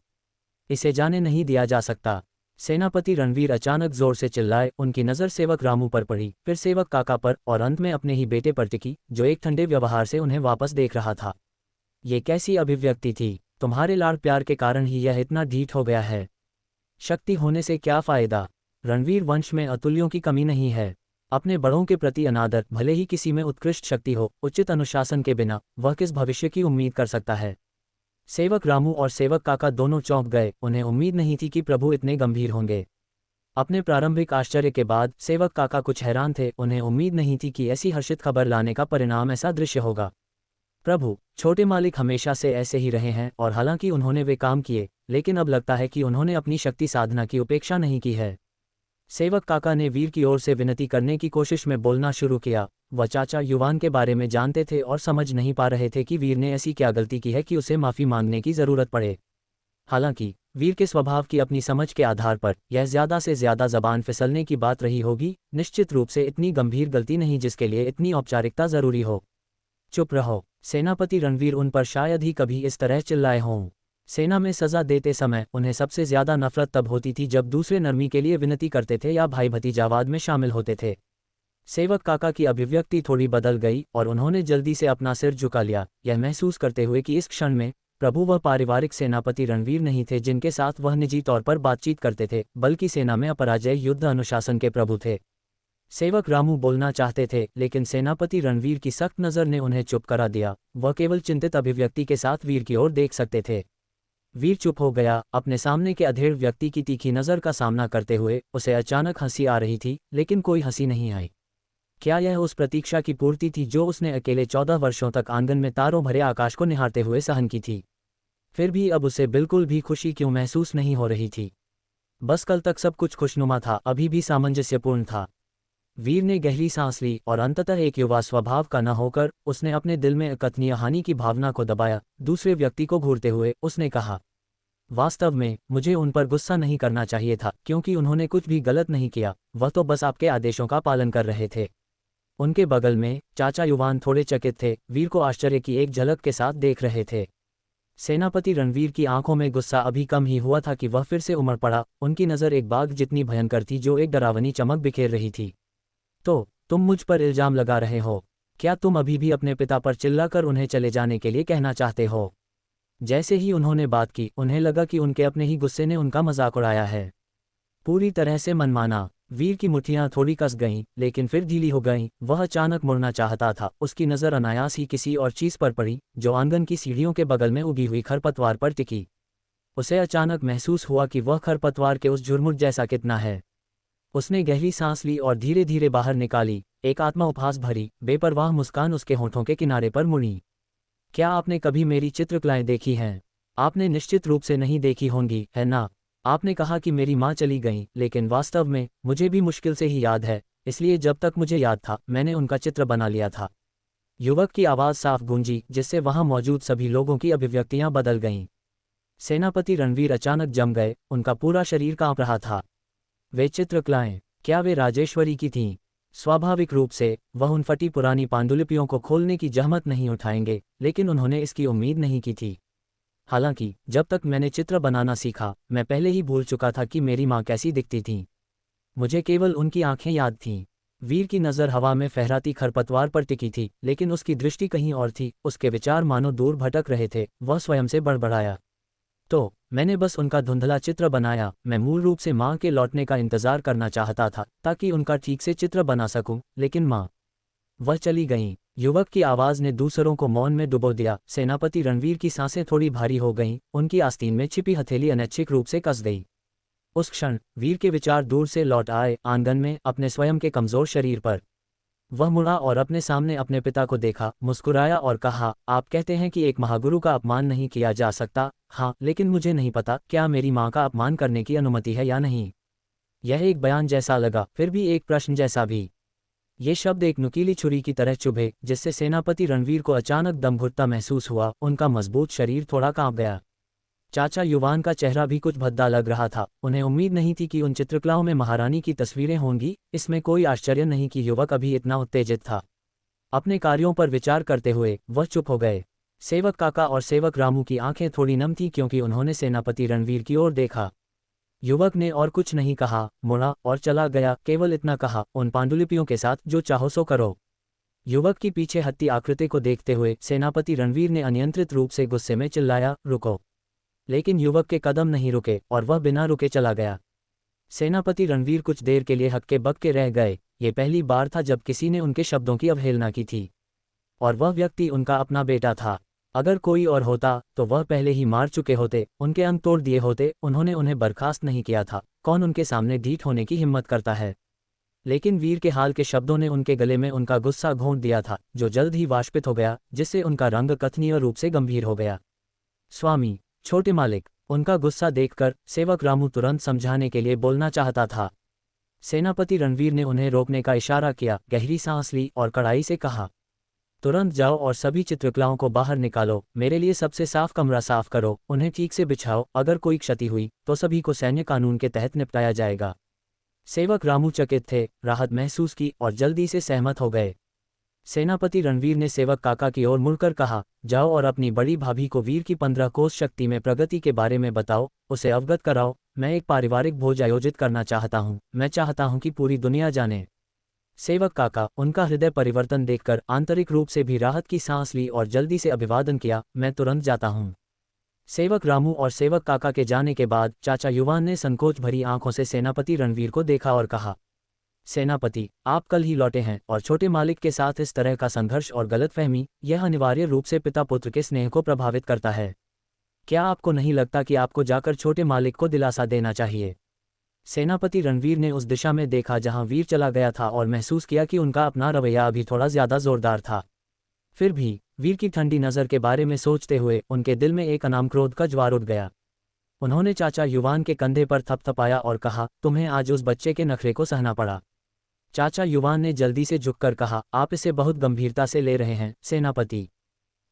इसे जाने नहीं दिया जा सकता। सेनापति रणवीर अचानक जोर से चिल्लाए। उनकी नज़र सेवक रामू पर पड़ी, फिर सेवक काका पर और अंत में अपने ही बेटे पर टिकी, जो एक ठंडे व्यवहार से उन्हें वापस देख रहा था। ये कैसी अभिव्यक्ति थी? तुम्हारे लाड़ प्यार के कारण ही यह इतना ढीठ हो गया है। शक्ति होने से क्या फ़ायदा? रणवीर वंश में अतुल्यों की कमी नहीं है। अपने बड़ों के प्रति अनादर, भले ही किसी में उत्कृष्ट शक्ति हो, उचित अनुशासन के बिना वह किस भविष्य की उम्मीद कर सकता है? सेवक रामू और सेवक काका दोनों चौंक गए। उन्हें उम्मीद नहीं थी कि प्रभु इतने गंभीर होंगे। अपने प्रारंभिक आश्चर्य के बाद सेवक काका कुछ हैरान थे। उन्हें उम्मीद नहीं थी कि ऐसी हर्षित खबर लाने का परिणाम ऐसा दृश्य होगा। प्रभु, छोटे मालिक हमेशा से ऐसे ही रहे हैं और हालांकि उन्होंने वे काम किए, लेकिन अब लगता है कि उन्होंने अपनी शक्ति साधना की उपेक्षा नहीं की है। सेवक काका ने वीर की ओर से विनती करने की कोशिश में बोलना शुरू किया। वह चाचा युवान के बारे में जानते थे और समझ नहीं पा रहे थे कि वीर ने ऐसी क्या गलती की है कि उसे माफ़ी मांगने की ज़रूरत पड़े। हालांकि वीर के स्वभाव की अपनी समझ के आधार पर यह ज़्यादा से ज़्यादा ज़बान फिसलने की बात रही होगी, निश्चित रूप से इतनी गंभीर गलती नहीं जिसके लिए इतनी औपचारिकता ज़रूरी हो। चुप रहो। सेनापति रणवीर उन पर शायद ही कभी इस तरह चिल्लाए हों। सेना में सजा देते समय उन्हें सबसे ज्यादा नफरत तब होती थी जब दूसरे नरमी के लिए विनती करते थे या भाई भतीजावाद में शामिल होते थे। सेवक काका की अभिव्यक्ति थोड़ी बदल गई और उन्होंने जल्दी से अपना सिर झुका लिया, यह महसूस करते हुए कि इस क्षण में प्रभु वह पारिवारिक सेनापति रणवीर नहीं थे जिनके साथ वह निजी तौर पर बातचीत करते थे, बल्कि सेना में अपराजय युद्ध अनुशासन के प्रभु थे। सेवक रामू बोलना चाहते थे, लेकिन सेनापति रणवीर की सख्त नज़र ने उन्हें चुप करा दिया। वह केवल चिंतित अभिव्यक्ति के साथ वीर की ओर देख सकते थे। वीर चुप हो गया, अपने सामने के अधेड़ व्यक्ति की तीखी नज़र का सामना करते हुए। उसे अचानक हंसी आ रही थी, लेकिन कोई हंसी नहीं आई। क्या यह उस प्रतीक्षा की पूर्ति थी जो उसने अकेले 14 वर्षों तक आंगन में तारों भरे आकाश को निहारते हुए सहन की थी? फिर भी अब उसे बिल्कुल भी खुशी क्यों महसूस नहीं हो रही थी? बस कल तक सब कुछ खुशनुमा था, अभी भी सामंजस्यपूर्ण था। वीर ने गहरी सांस ली और अंततः एक युवा स्वभाव का न होकर उसने अपने दिल में अकथनीय हानि की भावना को दबाया। दूसरे व्यक्ति को घूरते हुए उसने कहा, वास्तव में मुझे उन पर गुस्सा नहीं करना चाहिए था, क्योंकि उन्होंने कुछ भी गलत नहीं किया, वह तो बस आपके आदेशों का पालन कर रहे थे। उनके बगल में चाचा युवान थोड़े चकित थे, वीर को आश्चर्य की एक झलक के साथ देख रहे थे। सेनापति रणवीर की आंखों में गुस्सा अभी कम ही हुआ था कि वह फिर से उमड़ पड़ा। उनकी नज़र एक बाघ जितनी भयंकर थी जो एक डरावनी चमक बिखेर रही थी। तो तुम मुझ पर इल्जाम लगा रहे हो? क्या तुम अभी भी अपने पिता पर चिल्लाकर उन्हें चले जाने के लिए कहना चाहते हो? जैसे ही उन्होंने बात की, उन्हें लगा कि उनके अपने ही गुस्से ने उनका मजाक उड़ाया है। पूरी तरह से मनमाना। वीर की मुट्ठियां थोड़ी कस गईं, लेकिन फिर ढीली हो गईं। वह अचानक मुड़ना चाहता था। उसकी नज़र अनायास ही किसी और चीज़ पर पड़ी, जो आंगन की सीढ़ियों के बगल में उगी हुई खरपतवार पर टिकी। उसे अचानक महसूस हुआ कि वह खरपतवार के उस झुरमुट जैसा कितना है। उसने गहरी सांस ली और धीरे धीरे बाहर निकाली। एक आत्मा उपहास भरी, बेपरवाह मुस्कान उसके होठों के किनारे पर मुड़ी। क्या आपने कभी मेरी चित्रकलाएं देखी हैं? आपने निश्चित रूप से नहीं देखी होंगी, है ना? आपने कहा कि मेरी माँ चली गईं, लेकिन वास्तव में मुझे भी मुश्किल से ही याद है, इसलिए जब तक मुझे याद था मैंने उनका चित्र बना लिया था। युवक की आवाज़ साफ गूंजी, जिससे वहां मौजूद सभी लोगों की अभिव्यक्तियां बदल गईं। सेनापति रणवीर अचानक जम गए, उनका पूरा शरीर कांप रहा था। वे चित्रकलाएं, क्या वे राजेश्वरी की थीं? स्वाभाविक रूप से वह उन फटी पुरानी पांडुलिपियों को खोलने की जहमत नहीं उठाएंगे, लेकिन उन्होंने इसकी उम्मीद नहीं की थी। हालांकि जब तक मैंने चित्र बनाना सीखा, मैं पहले ही भूल चुका था कि मेरी माँ कैसी दिखती थीं। मुझे केवल उनकी आंखें याद थीं। वीर की नज़र हवा में फहराती खरपतवार पर टिकी थी, लेकिन उसकी दृष्टि कहीं और थी। उसके विचार मानो दूर भटक रहे थे। वह स्वयं से बड़बड़ाया, तो मैंने बस उनका धुंधला चित्र बनाया। मैं मूल रूप से माँ के लौटने का इंतजार करना चाहता था, ताकि उनका ठीक से चित्र बना सकूं, लेकिन माँ, वह चली गईं। युवक की आवाज़ ने दूसरों को मौन में डुबो दिया। सेनापति रणवीर की सांसें थोड़ी भारी हो गईं, उनकी आस्तीन में छिपी हथेली अनैच्छिक रूप से कस गई। उस क्षण वीर के विचार दूर से लौट आए, आंगन में, अपने स्वयं के कमज़ोर शरीर पर। वह मुड़ा और अपने सामने अपने पिता को देखा, मुस्कुराया और कहा, आप कहते हैं कि एक महागुरु का अपमान नहीं किया जा सकता। हाँ, लेकिन मुझे नहीं पता क्या मेरी माँ का अपमान करने की अनुमति है या नहीं। यह एक बयान जैसा लगा, फिर भी एक प्रश्न जैसा भी। ये शब्द एक नुकीली छुरी की तरह चुभे, जिससे सेनापति रणवीर को अचानक दम घुटता महसूस हुआ। उनका मजबूत शरीर थोड़ा कांप गया। चाचा युवान का चेहरा भी कुछ भद्दा लग रहा था। उन्हें उम्मीद नहीं थी कि उन चित्रकलाओं में महारानी की तस्वीरें होंगी। इसमें कोई आश्चर्य नहीं कि युवक अभी इतना उत्तेजित था। अपने कार्यों पर विचार करते हुए वह चुप हो गए। सेवक काका और सेवक रामू की आंखें थोड़ी नम थीं, क्योंकि उन्होंने सेनापति रणवीर की ओर देखा। युवक ने और कुछ नहीं कहा, मुड़ा और चला गया। केवल इतना कहा, उन पांडुलिपियों के साथ जो चाहो सो करो। युवक की पीछे हत्ती आकृति को देखते हुए सेनापति रणवीर ने अनियंत्रित रूप से गुस्से में चिल्लाया, रुको। लेकिन युवक के कदम नहीं रुके और वह बिना रुके चला गया। सेनापति रणवीर कुछ देर के लिए हक्के बक्के रह गए। ये पहली बार था जब किसी ने उनके शब्दों की अवहेलना की थी, और वह व्यक्ति उनका अपना बेटा था। अगर कोई और होता तो वह पहले ही मार चुके होते, उनके अंग तोड़ दिए होते। उन्होंने उन्हें बर्खास्त नहीं किया था। कौन उनके सामने ढीठ होने की हिम्मत करता है? लेकिन वीर के हाल के शब्दों ने उनके गले में उनका गुस्सा घोंट दिया था, जो जल्द ही वाष्पित हो गया, जिससे उनका रंग कथनीय रूप से गंभीर हो गया। स्वामी, छोटे मालिक। उनका गुस्सा देखकर सेवक रामू तुरंत समझाने के लिए बोलना चाहता था। सेनापति रणवीर ने उन्हें रोकने का इशारा किया, गहरी सांस ली और कड़ाई से कहा, तुरंत जाओ और सभी चित्रकलाओं को बाहर निकालो। मेरे लिए सबसे साफ कमरा साफ करो। उन्हें ठीक से बिछाओ। अगर कोई क्षति हुई तो सभी को सैन्य कानून के तहत निपटाया जाएगा। सेवक रामू चकित थे, राहत महसूस की और जल्दी से सहमत हो गए। सेनापति रणवीर ने सेवक काका की ओर मुड़कर कहा, जाओ और अपनी बड़ी भाभी को वीर की 15 कोस शक्ति में प्रगति के बारे में बताओ, उसे अवगत कराओ। मैं एक पारिवारिक भोज आयोजित करना चाहता हूँ। मैं चाहता हूँ कि पूरी दुनिया जाने। सेवक काका, उनका हृदय परिवर्तन देखकर आंतरिक रूप से भी राहत की सांस ली और जल्दी से अभिवादन किया, मैं तुरंत जाता हूँ। सेवक रामू और सेवक काका के जाने के बाद चाचा युवान ने संकोच भरी आंखों से सेनापति रणवीर को देखा और कहा, सेनापति, आप कल ही लौटे हैं और छोटे मालिक के साथ इस तरह का संघर्ष और गलतफहमी, यह अनिवार्य रूप से पिता पुत्र के स्नेह को प्रभावित करता है। क्या आपको नहीं लगता कि आपको जाकर छोटे मालिक को दिलासा देना चाहिए? सेनापति रणवीर ने उस दिशा में देखा जहां वीर चला गया था और महसूस किया कि उनका अपना रवैया अभी थोड़ा ज्यादा जोरदार था। फिर भी वीर की ठंडी नज़र के बारे में सोचते हुए उनके दिल में एक अनाम क्रोध का ज्वार उठ गया। उन्होंने चाचा युवान के कंधे पर थपथपाया और कहा, तुम्हें आज उस बच्चे के नखरे को सहना पड़ा। चाचा युवान ने जल्दी से झुककर कहा, आप इसे बहुत गंभीरता से ले रहे हैं सेनापति।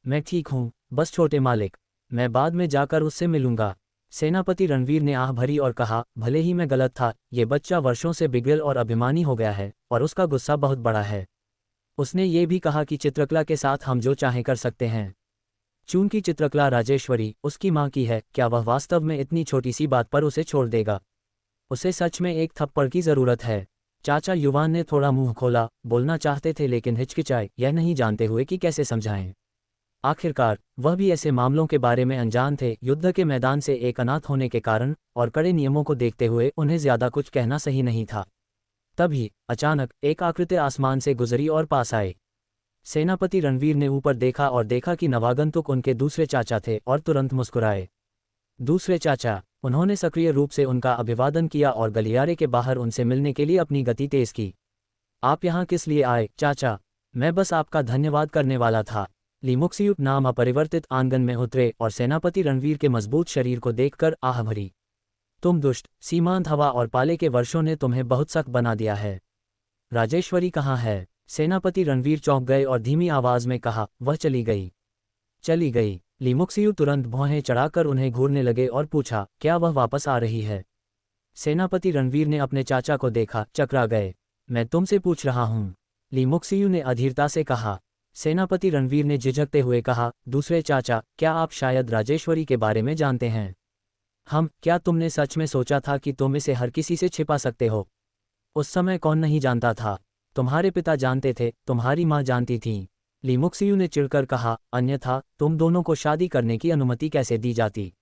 मैं ठीक हूँ, बस छोटे मालिक, मैं बाद में जाकर उससे मिलूंगा। सेनापति रणवीर ने आह भरी और कहा, भले ही मैं गलत था, ये बच्चा वर्षों से बिगड़ल और अभिमानी हो गया है और उसका गुस्सा बहुत बड़ा है। उसने ये भी कहा कि चित्रकला के साथ हम जो चाहें कर सकते हैं। चूंकि चित्रकला राजेश्वरी उसकी माँ की है, क्या वह वास्तव में इतनी छोटी सी बात पर उसे छोड़ देगा? उसे सच में एक थप्पड़ की जरूरत है। चाचा युवान ने थोड़ा मुंह खोला, बोलना चाहते थे लेकिन हिचकिचाए, यह नहीं जानते हुए कि कैसे समझाएं। आखिरकार वह भी ऐसे मामलों के बारे में अनजान थे, युद्ध के मैदान से एक अनाथ होने के कारण और कड़े नियमों को देखते हुए उन्हें ज्यादा कुछ कहना सही नहीं था। तभी अचानक एक आकृति आसमान से गुजरी और पास आए। सेनापति रणवीर ने ऊपर देखा और देखा कि नवागंतुक उनके दूसरे चाचा थे और तुरंत मुस्कुराए। दूसरे चाचा, उन्होंने सक्रिय रूप से उनका अभिवादन किया और गलियारे के बाहर उनसे मिलने के लिए अपनी गति तेज की। आप यहाँ किस लिए आए चाचा? मैं बस आपका धन्यवाद करने वाला था। लीमुक्सियुक नाम अपरिवर्तित आंगन में उतरे और सेनापति रणवीर के मजबूत शरीर को देखकर आह भरी। तुम दुष्ट, सीमांत हवा और पाले के वर्षों ने तुम्हें बहुत सख्त बना दिया है। राजेश्वरी कहाँ है? सेनापति रणवीर चौंक गए और धीमी आवाज में कहा, वह चली गई। चली गई। लीमुक्सियु तुरंत भौहें चढ़ाकर उन्हें घूरने लगे और पूछा, क्या वह वापस आ रही है? सेनापति रणवीर ने अपने चाचा को देखा, चकरा गए। मैं तुमसे पूछ रहा हूँ, लीमुक्सियु ने अधीरता से कहा। सेनापति रणवीर ने झिझकते हुए कहा, दूसरे चाचा, क्या आप शायद राजेश्वरी के बारे में जानते हैं? क्या तुमने सच में सोचा था कि तुम इसे हर किसी से छिपा सकते हो? उस समय कौन नहीं जानता था? तुम्हारे पिता जानते थे, तुम्हारी माँ जानती थी। लीमुक्सियु ने चिढ़कर कहा, अन्यथा तुम दोनों को शादी करने की अनुमति कैसे दी जाती?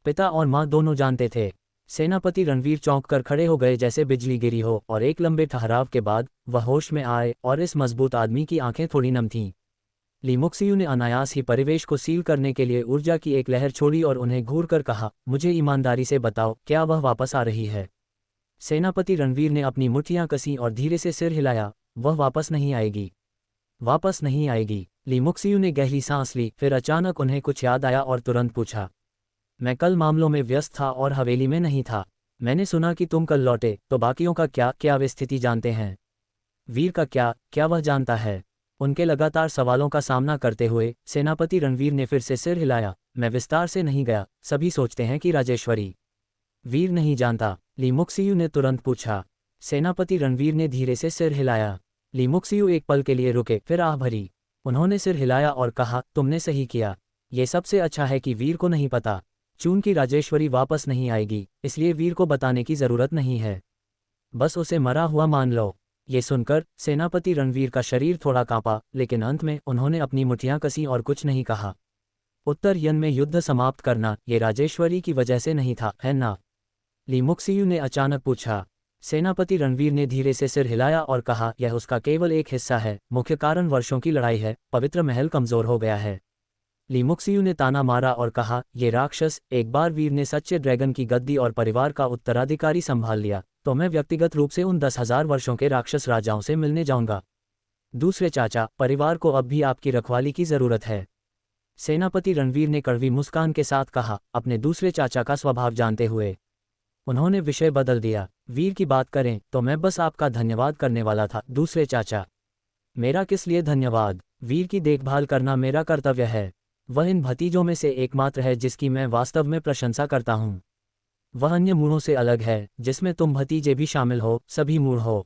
पिता और माँ दोनों जानते थे। सेनापति रणवीर चौंक कर खड़े हो गए जैसे बिजली गिरी हो और एक लंबे ठहराव के बाद वह होश में आए और इस मजबूत आदमी की आंखें थोड़ी नम थीं। लीमुक्सियु ने अनायास ही परिवेश को सील करने के लिए ऊर्जा की एक लहर छोड़ी और उन्हें घूरकर कहा, मुझे ईमानदारी से बताओ, क्या वह वापस आ रही है? सेनापति रणवीर ने अपनी मुट्ठियां कसी और धीरे से सिर हिलाया, वह वापस नहीं आएगी। वापस नहीं आएगी। लीमुक्सियु ने गहरी सांस ली, फिर अचानक उन्हें कुछ याद आया और तुरंत पूछा, मैं कल मामलों में व्यस्त था और हवेली में नहीं था। मैंने सुना कि तुम कल लौटे, तो बाकियों का क्या वे स्थिति जानते हैं? वीर का क्या वह जानता है? उनके लगातार सवालों का सामना करते हुए सेनापति रणवीर ने फिर से सिर हिलाया, मैं विस्तार से नहीं गया, सभी सोचते हैं कि राजेश्वरी। वीर नहीं जानता? लीमुक्सियु ने तुरंत पूछा। सेनापति रणवीर ने धीरे से सिर हिलाया। लीमुक्सियु एक पल के लिए रुके, फिर आह भरी। उन्होंने सिर हिलाया और कहा, तुमने सही किया। ये सबसे अच्छा है कि वीर को नहीं पता। चूंकि राजेश्वरी वापस नहीं आएगी, इसलिए वीर को बताने की जरूरत नहीं है। बस उसे मरा हुआ मान लो। ये सुनकर सेनापति रणवीर का शरीर थोड़ा कांपा, लेकिन अंत में उन्होंने अपनी मुठियां कसी और कुछ नहीं कहा। उत्तर यन में युद्ध समाप्त करना ये राजेश्वरी की वजह से नहीं था, है ना? लीमुक्सियु ने अचानक पूछा। सेनापति रणवीर ने धीरे से सिर हिलाया और कहा, यह उसका केवल एक हिस्सा है, मुख्य कारण वर्षों की लड़ाई है, पवित्र महल कमजोर हो गया है। लीमुक्सियु ने ताना मारा और कहा, ये राक्षस, एक बार वीर ने सच्चे ड्रैगन की गद्दी और परिवार का उत्तराधिकारी संभाल लिया, तो मैं व्यक्तिगत रूप से उन 10,000 वर्षों के राक्षस राजाओं से मिलने जाऊंगा। दूसरे चाचा, परिवार को अब भी आपकी रखवाली की जरूरत है। सेनापति रणवीर ने कड़वी मुस्कान के साथ कहा, अपने दूसरे चाचा का स्वभाव जानते हुए। उन्होंने विषय बदल दिया, वीर की बात करें तो मैं बस आपका धन्यवाद करने वाला था दूसरे चाचा। मेरा किस लिए धन्यवाद? वीर की देखभाल करना मेरा कर्तव्य है। वह इन भतीजों में से एकमात्र है जिसकी मैं वास्तव में प्रशंसा करता हूँ। वह अन्य मूढ़ों से अलग है, जिसमें तुम भतीजे भी शामिल हो, सभी मूढ़ हो।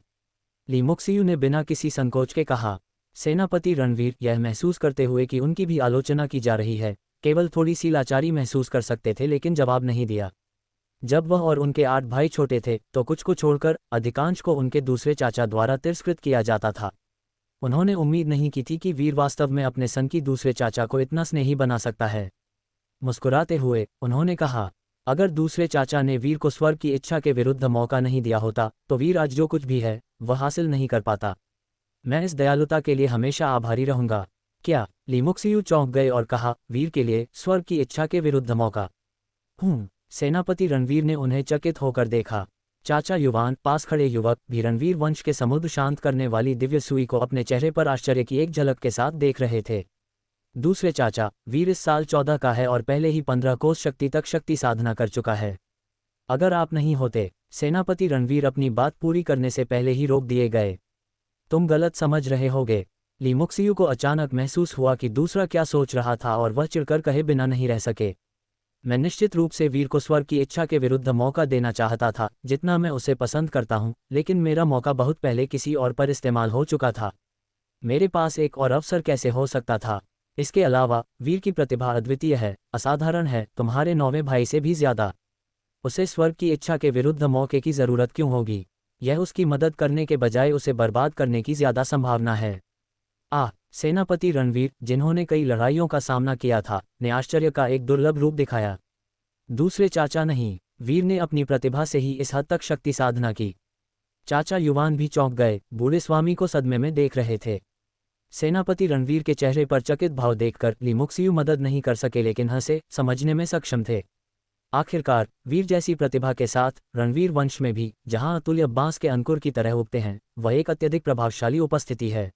लीमुक्सियु ने बिना किसी संकोच के कहा। सेनापति रणवीर यह महसूस करते हुए कि उनकी भी आलोचना की जा रही है, केवल थोड़ी सी लाचारी महसूस कर सकते थे, लेकिन जवाब नहीं दिया। जब वह और उनके 8 भाई छोटे थे तो कुछ को छोड़कर अधिकांश को उनके दूसरे चाचा द्वारा तिरस्कृत किया जाता था। उन्होंने उम्मीद नहीं की थी कि वीर वास्तव में अपने सन की दूसरे चाचा को इतना स्नेही बना सकता है। मुस्कुराते हुए उन्होंने कहा, अगर दूसरे चाचा ने वीर को स्वर्ग की इच्छा के विरुद्ध मौका नहीं दिया होता तो वीर आज जो कुछ भी है वह हासिल नहीं कर पाता। मैं इस दयालुता के लिए हमेशा आभारी रहूंगा। क्या? लीमुक्सियु चौंक गए और कहा, वीर के लिए स्वर्ग की इच्छा के विरुद्ध मौका? सेनापति रणवीर ने उन्हें चकित होकर देखा। चाचा युवान, पास खड़े युवक भी रणवीर वंश के समुद्र शांत करने वाली दिव्य सुई को अपने चेहरे पर आश्चर्य की एक झलक के साथ देख रहे थे। दूसरे चाचा, वीर इस साल 14 का है और पहले ही 15 कोस शक्ति तक शक्ति साधना कर चुका है। अगर आप नहीं होते। सेनापति रणवीर अपनी बात पूरी करने से पहले ही रोक दिए गए। तुम गलत समझ रहे होगे। ली मुक्सियू को अचानक महसूस हुआ कि दूसरा क्या सोच रहा था और वह चिढ़कर कहे बिना नहीं रह सके। मैं निश्चित रूप से वीर को स्वर्ग की इच्छा के विरुद्ध मौका देना चाहता था जितना मैं उसे पसंद करता हूं, लेकिन मेरा मौका बहुत पहले किसी और पर इस्तेमाल हो चुका था। मेरे पास एक और अवसर कैसे हो सकता था? इसके अलावा वीर की प्रतिभा अद्वितीय है, असाधारण है, तुम्हारे 9वें भाई से भी ज्यादा। उसे स्वर्ग की इच्छा के विरुद्ध मौके की जरूरत क्यों होगी? यह उसकी मदद करने के बजाय उसे बर्बाद करने की ज्यादा संभावना है। सेनापति रणवीर, जिन्होंने कई लड़ाइयों का सामना किया था, ने आश्चर्य का एक दुर्लभ रूप दिखाया। दूसरे चाचा नहीं, वीर ने अपनी प्रतिभा से ही इस हद तक शक्ति साधना की। चाचा युवान भी चौंक गए, बूढ़े स्वामी को सदमे में देख रहे थे। सेनापति रणवीर के चेहरे पर चकित भाव देखकर ली मुक्सियू मदद नहीं कर सके, लेकिन हंसे, समझने में सक्षम थे। आखिरकार वीर जैसी प्रतिभा के साथ रणवीर वंश में भी, जहां अतुल्य बांस के अंकुर की तरह उगते हैं, वह एक अत्यधिक प्रभावशाली उपस्थिति है।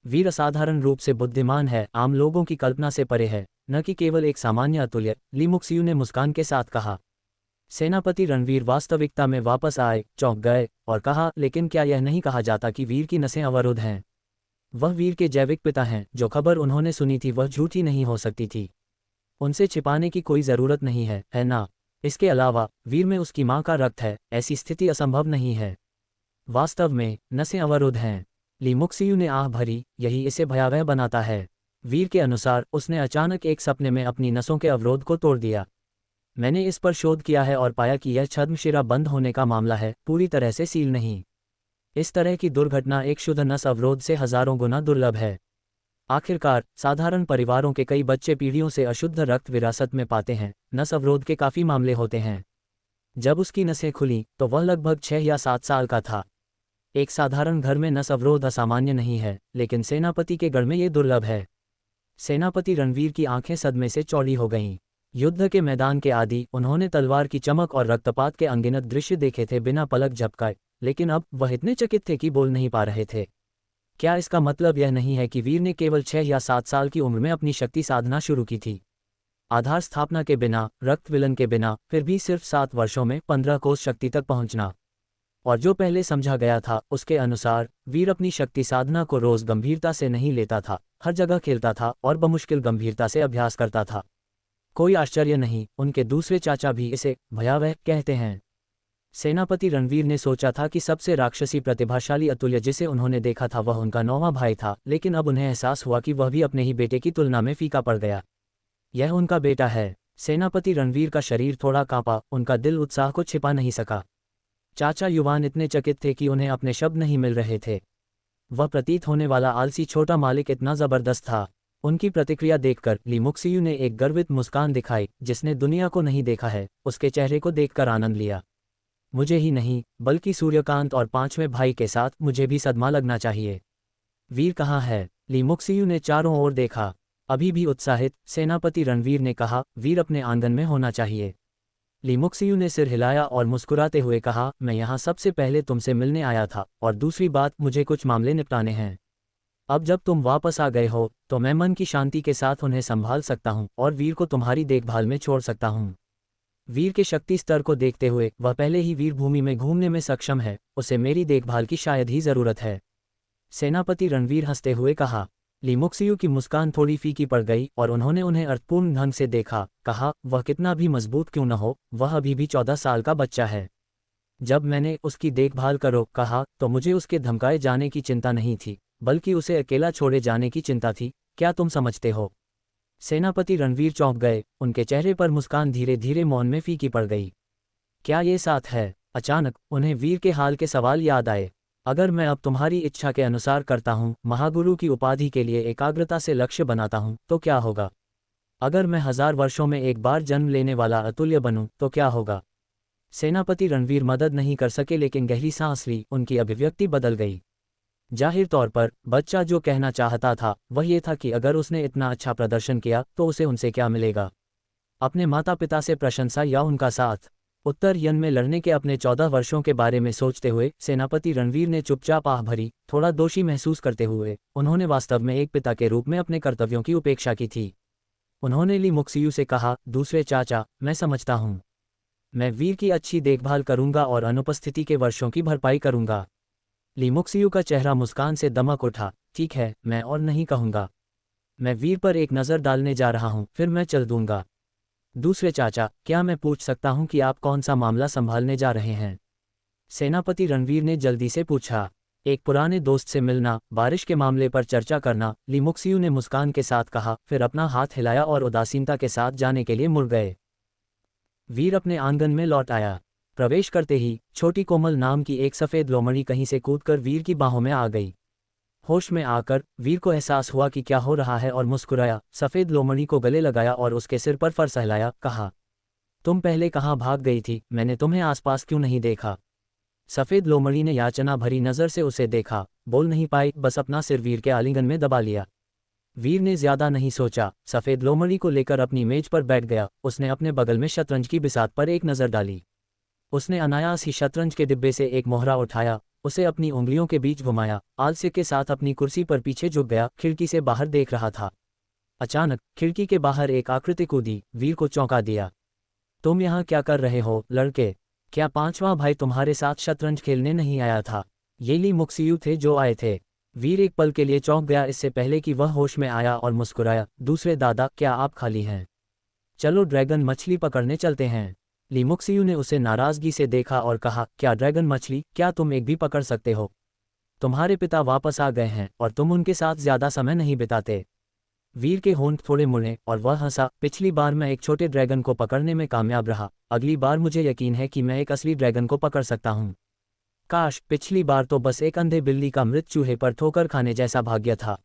वीर असाधारण रूप से बुद्धिमान है, आम लोगों की कल्पना से परे है, न कि केवल एक सामान्य अतुल्य, ली मुक्सियू ने मुस्कान के साथ कहा। सेनापति रणवीर वास्तविकता में वापस आए, चौंक गए और कहा, लेकिन क्या यह नहीं कहा जाता कि वीर की नसें अवरुद्ध हैं? वह वीर के जैविक पिता हैं। जो खबर उन्होंने सुनी थी वह झूठी नहीं हो सकती थी। उनसे छिपाने की कोई जरूरत नहीं है ना? इसके अलावा वीर में उसकी मां का रक्त है, ऐसी स्थिति असंभव नहीं है। वास्तव में नसें अवरुद्ध हैं। ली मुक्सियू ने आह भरी, यही इसे भयावह बनाता है। वीर के अनुसार उसने अचानक एक सपने में अपनी नसों के अवरोध को तोड़ दिया। मैंने इस पर शोध किया है और पाया कि यह छद्मशिरा बंद होने का मामला है, पूरी तरह से सील नहीं। इस तरह की दुर्घटना एक शुद्ध नस अवरोध से हजारों गुना दुर्लभ है। आखिरकार साधारण परिवारों के कई बच्चे पीढ़ियों से अशुद्ध रक्त विरासत में पाते हैं। नस अवरोध के काफी मामले होते हैं। जब उसकी नसें खुली तो वह लगभग 6 या 7 साल का था। एक साधारण घर में नस अवरोध असामान्य नहीं है, लेकिन सेनापति के गढ़ में ये दुर्लभ है। सेनापति रणवीर की आंखें सदमे से चौड़ी हो गईं। युद्ध के मैदान के आदि उन्होंने तलवार की चमक और रक्तपात के अनगिनत दृश्य देखे थे बिना पलक झपकाए, लेकिन अब वह इतने चकित थे कि बोल नहीं पा रहे थे। क्या इसका मतलब यह नहीं है कि वीर ने केवल 6 या 7 साल की उम्र में अपनी शक्ति साधना शुरू की थी? आधार स्थापना के बिना, रक्त विलन के बिना, फिर भी सिर्फ 7 वर्षों में 15 कोस शक्ति तक पहुंचना। और जो पहले समझा गया था उसके अनुसार वीर अपनी शक्ति साधना को रोज गंभीरता से नहीं लेता था, हर जगह खेलता था और बमुश्किल गंभीरता से अभ्यास करता था। कोई आश्चर्य नहीं, उनके दूसरे चाचा भी इसे भयावह कहते हैं। सेनापति रणवीर ने सोचा था कि सबसे राक्षसी प्रतिभाशाली अतुल्य जिसे उन्होंने देखा था वह उनका 9वां भाई था, लेकिन अब उन्हें एहसास हुआ कि वह भी अपने ही बेटे की तुलना में फीका पड़ गया। यह उनका बेटा है। सेनापति रणवीर का शरीर थोड़ा कांपा, उनका दिल उत्साह को छिपा नहीं सका। चाचा युवान इतने चकित थे कि उन्हें अपने शब्द नहीं मिल रहे थे। वह प्रतीत होने वाला आलसी छोटा मालिक इतना जबरदस्त था। उनकी प्रतिक्रिया देखकर ली मुक्सियू ने एक गर्वित मुस्कान दिखाई। जिसने दुनिया को नहीं देखा है उसके चेहरे को देखकर आनंद लिया। मुझे ही नहीं बल्कि सूर्यकांत और 5वें भाई के साथ मुझे भी सदमा लगना चाहिए। वीर कहाँ है? ली मुक्सियू ने चारों ओर देखा। अभी भी उत्साहित सेनापति रणवीर ने कहा, वीर अपने आंगन में होना चाहिए। ली मुक्सियू ने सिर हिलाया और मुस्कुराते हुए कहा, मैं यहाँ सबसे पहले तुमसे मिलने आया था, और दूसरी बात, मुझे कुछ मामले निपटाने हैं। अब जब तुम वापस आ गए हो तो मैं मन की शांति के साथ उन्हें संभाल सकता हूँ और वीर को तुम्हारी देखभाल में छोड़ सकता हूँ। वीर के शक्ति स्तर को देखते हुए वह पहले ही वीर भूमि में घूमने में सक्षम है, उसे मेरी देखभाल की शायद ही जरूरत है। सेनापति रणवीर हंसते हुए कहा। ली मुक्सियू की मुस्कान थोड़ी फीकी पड़ गई और उन्होंने उन्हें अर्थपूर्ण ढंग से देखा। कहा, वह कितना भी मजबूत क्यों न हो, वह अभी भी 14 साल का बच्चा है। जब मैंने उसकी देखभाल करो कहा तो मुझे उसके धमकाए जाने की चिंता नहीं थी, बल्कि उसे अकेला छोड़े जाने की चिंता थी। क्या तुम समझते हो? सेनापति रणवीर चौंक गए, उनके चेहरे पर मुस्कान धीरे धीरे मौन में फीकी पड़ गई। क्या ये साथ है? अचानक उन्हें वीर के हाल के सवाल याद आए। अगर मैं अब तुम्हारी इच्छा के अनुसार करता हूँ, महागुरु की उपाधि के लिए एकाग्रता से लक्ष्य बनाता हूँ, तो क्या होगा? अगर मैं 1000 वर्षों में एक बार जन्म लेने वाला अतुल्य बनूं, तो क्या होगा? सेनापति रणवीर मदद नहीं कर सके, लेकिन गहरी सांस ली, उनकी अभिव्यक्ति बदल गई। जाहिर तौर पर बच्चा जो कहना चाहता था वह ये था कि अगर उसने इतना अच्छा प्रदर्शन किया तो उसे उनसे क्या मिलेगा? अपने माता पिता से प्रशंसा या उनका साथ? उत्तर यन में लड़ने के अपने 14 वर्षों के बारे में सोचते हुए सेनापति रणवीर ने चुपचाप आह भरी, थोड़ा दोषी महसूस करते हुए। उन्होंने वास्तव में एक पिता के रूप में अपने कर्तव्यों की उपेक्षा की थी। उन्होंने ली मुक्सियू से कहा, दूसरे चाचा, मैं समझता हूँ। मैं वीर की अच्छी देखभाल करूंगा और अनुपस्थिति के वर्षों की भरपाई करूंगा। ली मुक्सियू का चेहरा मुस्कान से दमक उठा। ठीक है, मैं और नहीं कहूंगा। मैं वीर पर एक नज़र डालने जा रहा हूं, फिर मैं चल दूंगा। दूसरे चाचा, क्या मैं पूछ सकता हूं कि आप कौन सा मामला संभालने जा रहे हैं? सेनापति रणवीर ने जल्दी से पूछा। एक पुराने दोस्त से मिलना, बारिश के मामले पर चर्चा करना, ली मुक्सियू ने मुस्कान के साथ कहा, फिर अपना हाथ हिलाया और उदासीनता के साथ जाने के लिए मुड़ गए। वीर अपने आंगन में लौट आया। प्रवेश करते ही छोटी कोमल नाम की एक सफ़ेद लोमड़ी कहीं से कूदकर वीर की बाहों में आ गई। होश में आकर वीर को एहसास हुआ कि क्या हो रहा है और मुस्कुराया, सफ़ेद लोमड़ी को गले लगाया और उसके सिर पर फर सहलाया, कहा, तुम पहले कहाँ भाग गई थी? मैंने तुम्हें आसपास क्यों नहीं देखा? सफ़ेद लोमड़ी ने याचना भरी नज़र से उसे देखा, बोल नहीं पाई, बस अपना सिर वीर के आलिंगन में दबा लिया। वीर ने ज्यादा नहीं सोचा, सफ़ेद लोमड़ी को लेकर अपनी मेज पर बैठ गया। उसने अपने बगल में शतरंज की बिसात पर एक नज़र डाली। उसने अनायास ही शतरंज के डिब्बे से एक मोहरा उठाया, उसे अपनी उंगलियों के बीच घुमाया, आलस्य के साथ अपनी कुर्सी पर पीछे झुक गया, खिड़की से बाहर देख रहा था। अचानक खिड़की के बाहर एक आकृति कूदी, वीर को चौंका दिया। तुम यहाँ क्या कर रहे हो, लड़के? क्या पांचवा भाई तुम्हारे साथ शतरंज खेलने नहीं आया था? ये ली मुक्सियू थे जो आए थे। वीर एक पल के लिए चौंक गया, इससे पहले कि वह होश में आया, और मुस्कुराया। दूसरे दादा, क्या आप खाली हैं? चलो ड्रैगन मछली पकड़ने चलते हैं। ली मुक्सियू ने उसे नाराजगी से देखा और कहा, क्या ड्रैगन मछली? क्या तुम एक भी पकड़ सकते हो? तुम्हारे पिता वापस आ गए हैं और तुम उनके साथ ज्यादा समय नहीं बिताते। वीर के होंठ थोड़े मुड़े और वह हंसा। पिछली बार मैं एक छोटे ड्रैगन को पकड़ने में कामयाब रहा, अगली बार मुझे यकीन है कि मैं एक असली ड्रैगन को पकड़ सकता हूँ। काश पिछली बार तो बस एक अंधे बिल्ली का मृत चूहे पर ठोकर खाने जैसा भाग्य था।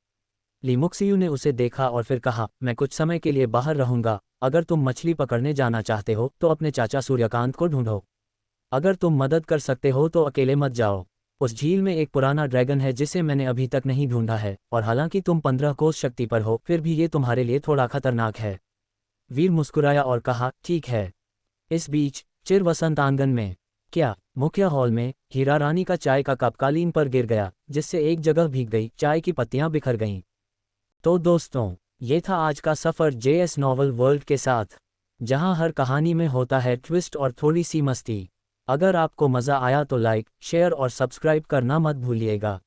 ली मुक्सियू ने उसे देखा और फिर कहा, मैं कुछ समय के लिए बाहर रहूंगा। अगर तुम मछली पकड़ने जाना चाहते हो तो अपने चाचा सूर्यकांत को ढूंढो। अगर तुम मदद कर सकते हो तो अकेले मत जाओ। उस झील में एक पुराना ड्रैगन है जिसे मैंने अभी तक नहीं ढूंढा है, और हालांकि तुम 15 कोस शक्ति पर हो, फिर भी ये तुम्हारे लिए थोड़ा खतरनाक है। वीर मुस्कुराया और कहा, ठीक है। इस बीच चिर वसंत आंगन में, क्या मुख्य हॉल में, हीरा रानी का चाय का कप कालीन पर गिर गया, जिससे एक जगह भीग गई, चाय की पत्तियां बिखर गईं। तो दोस्तों, ये था आज का सफ़र जेएस नॉवल वर्ल्ड के साथ, जहां हर कहानी में होता है ट्विस्ट और थोड़ी सी मस्ती। अगर आपको मज़ा आया तो लाइक, शेयर और सब्सक्राइब करना मत भूलिएगा।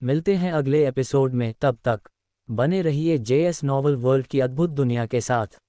मिलते हैं अगले एपिसोड में, तब तक बने रहिए जेएस नॉवल वर्ल्ड की अद्भुत दुनिया के साथ।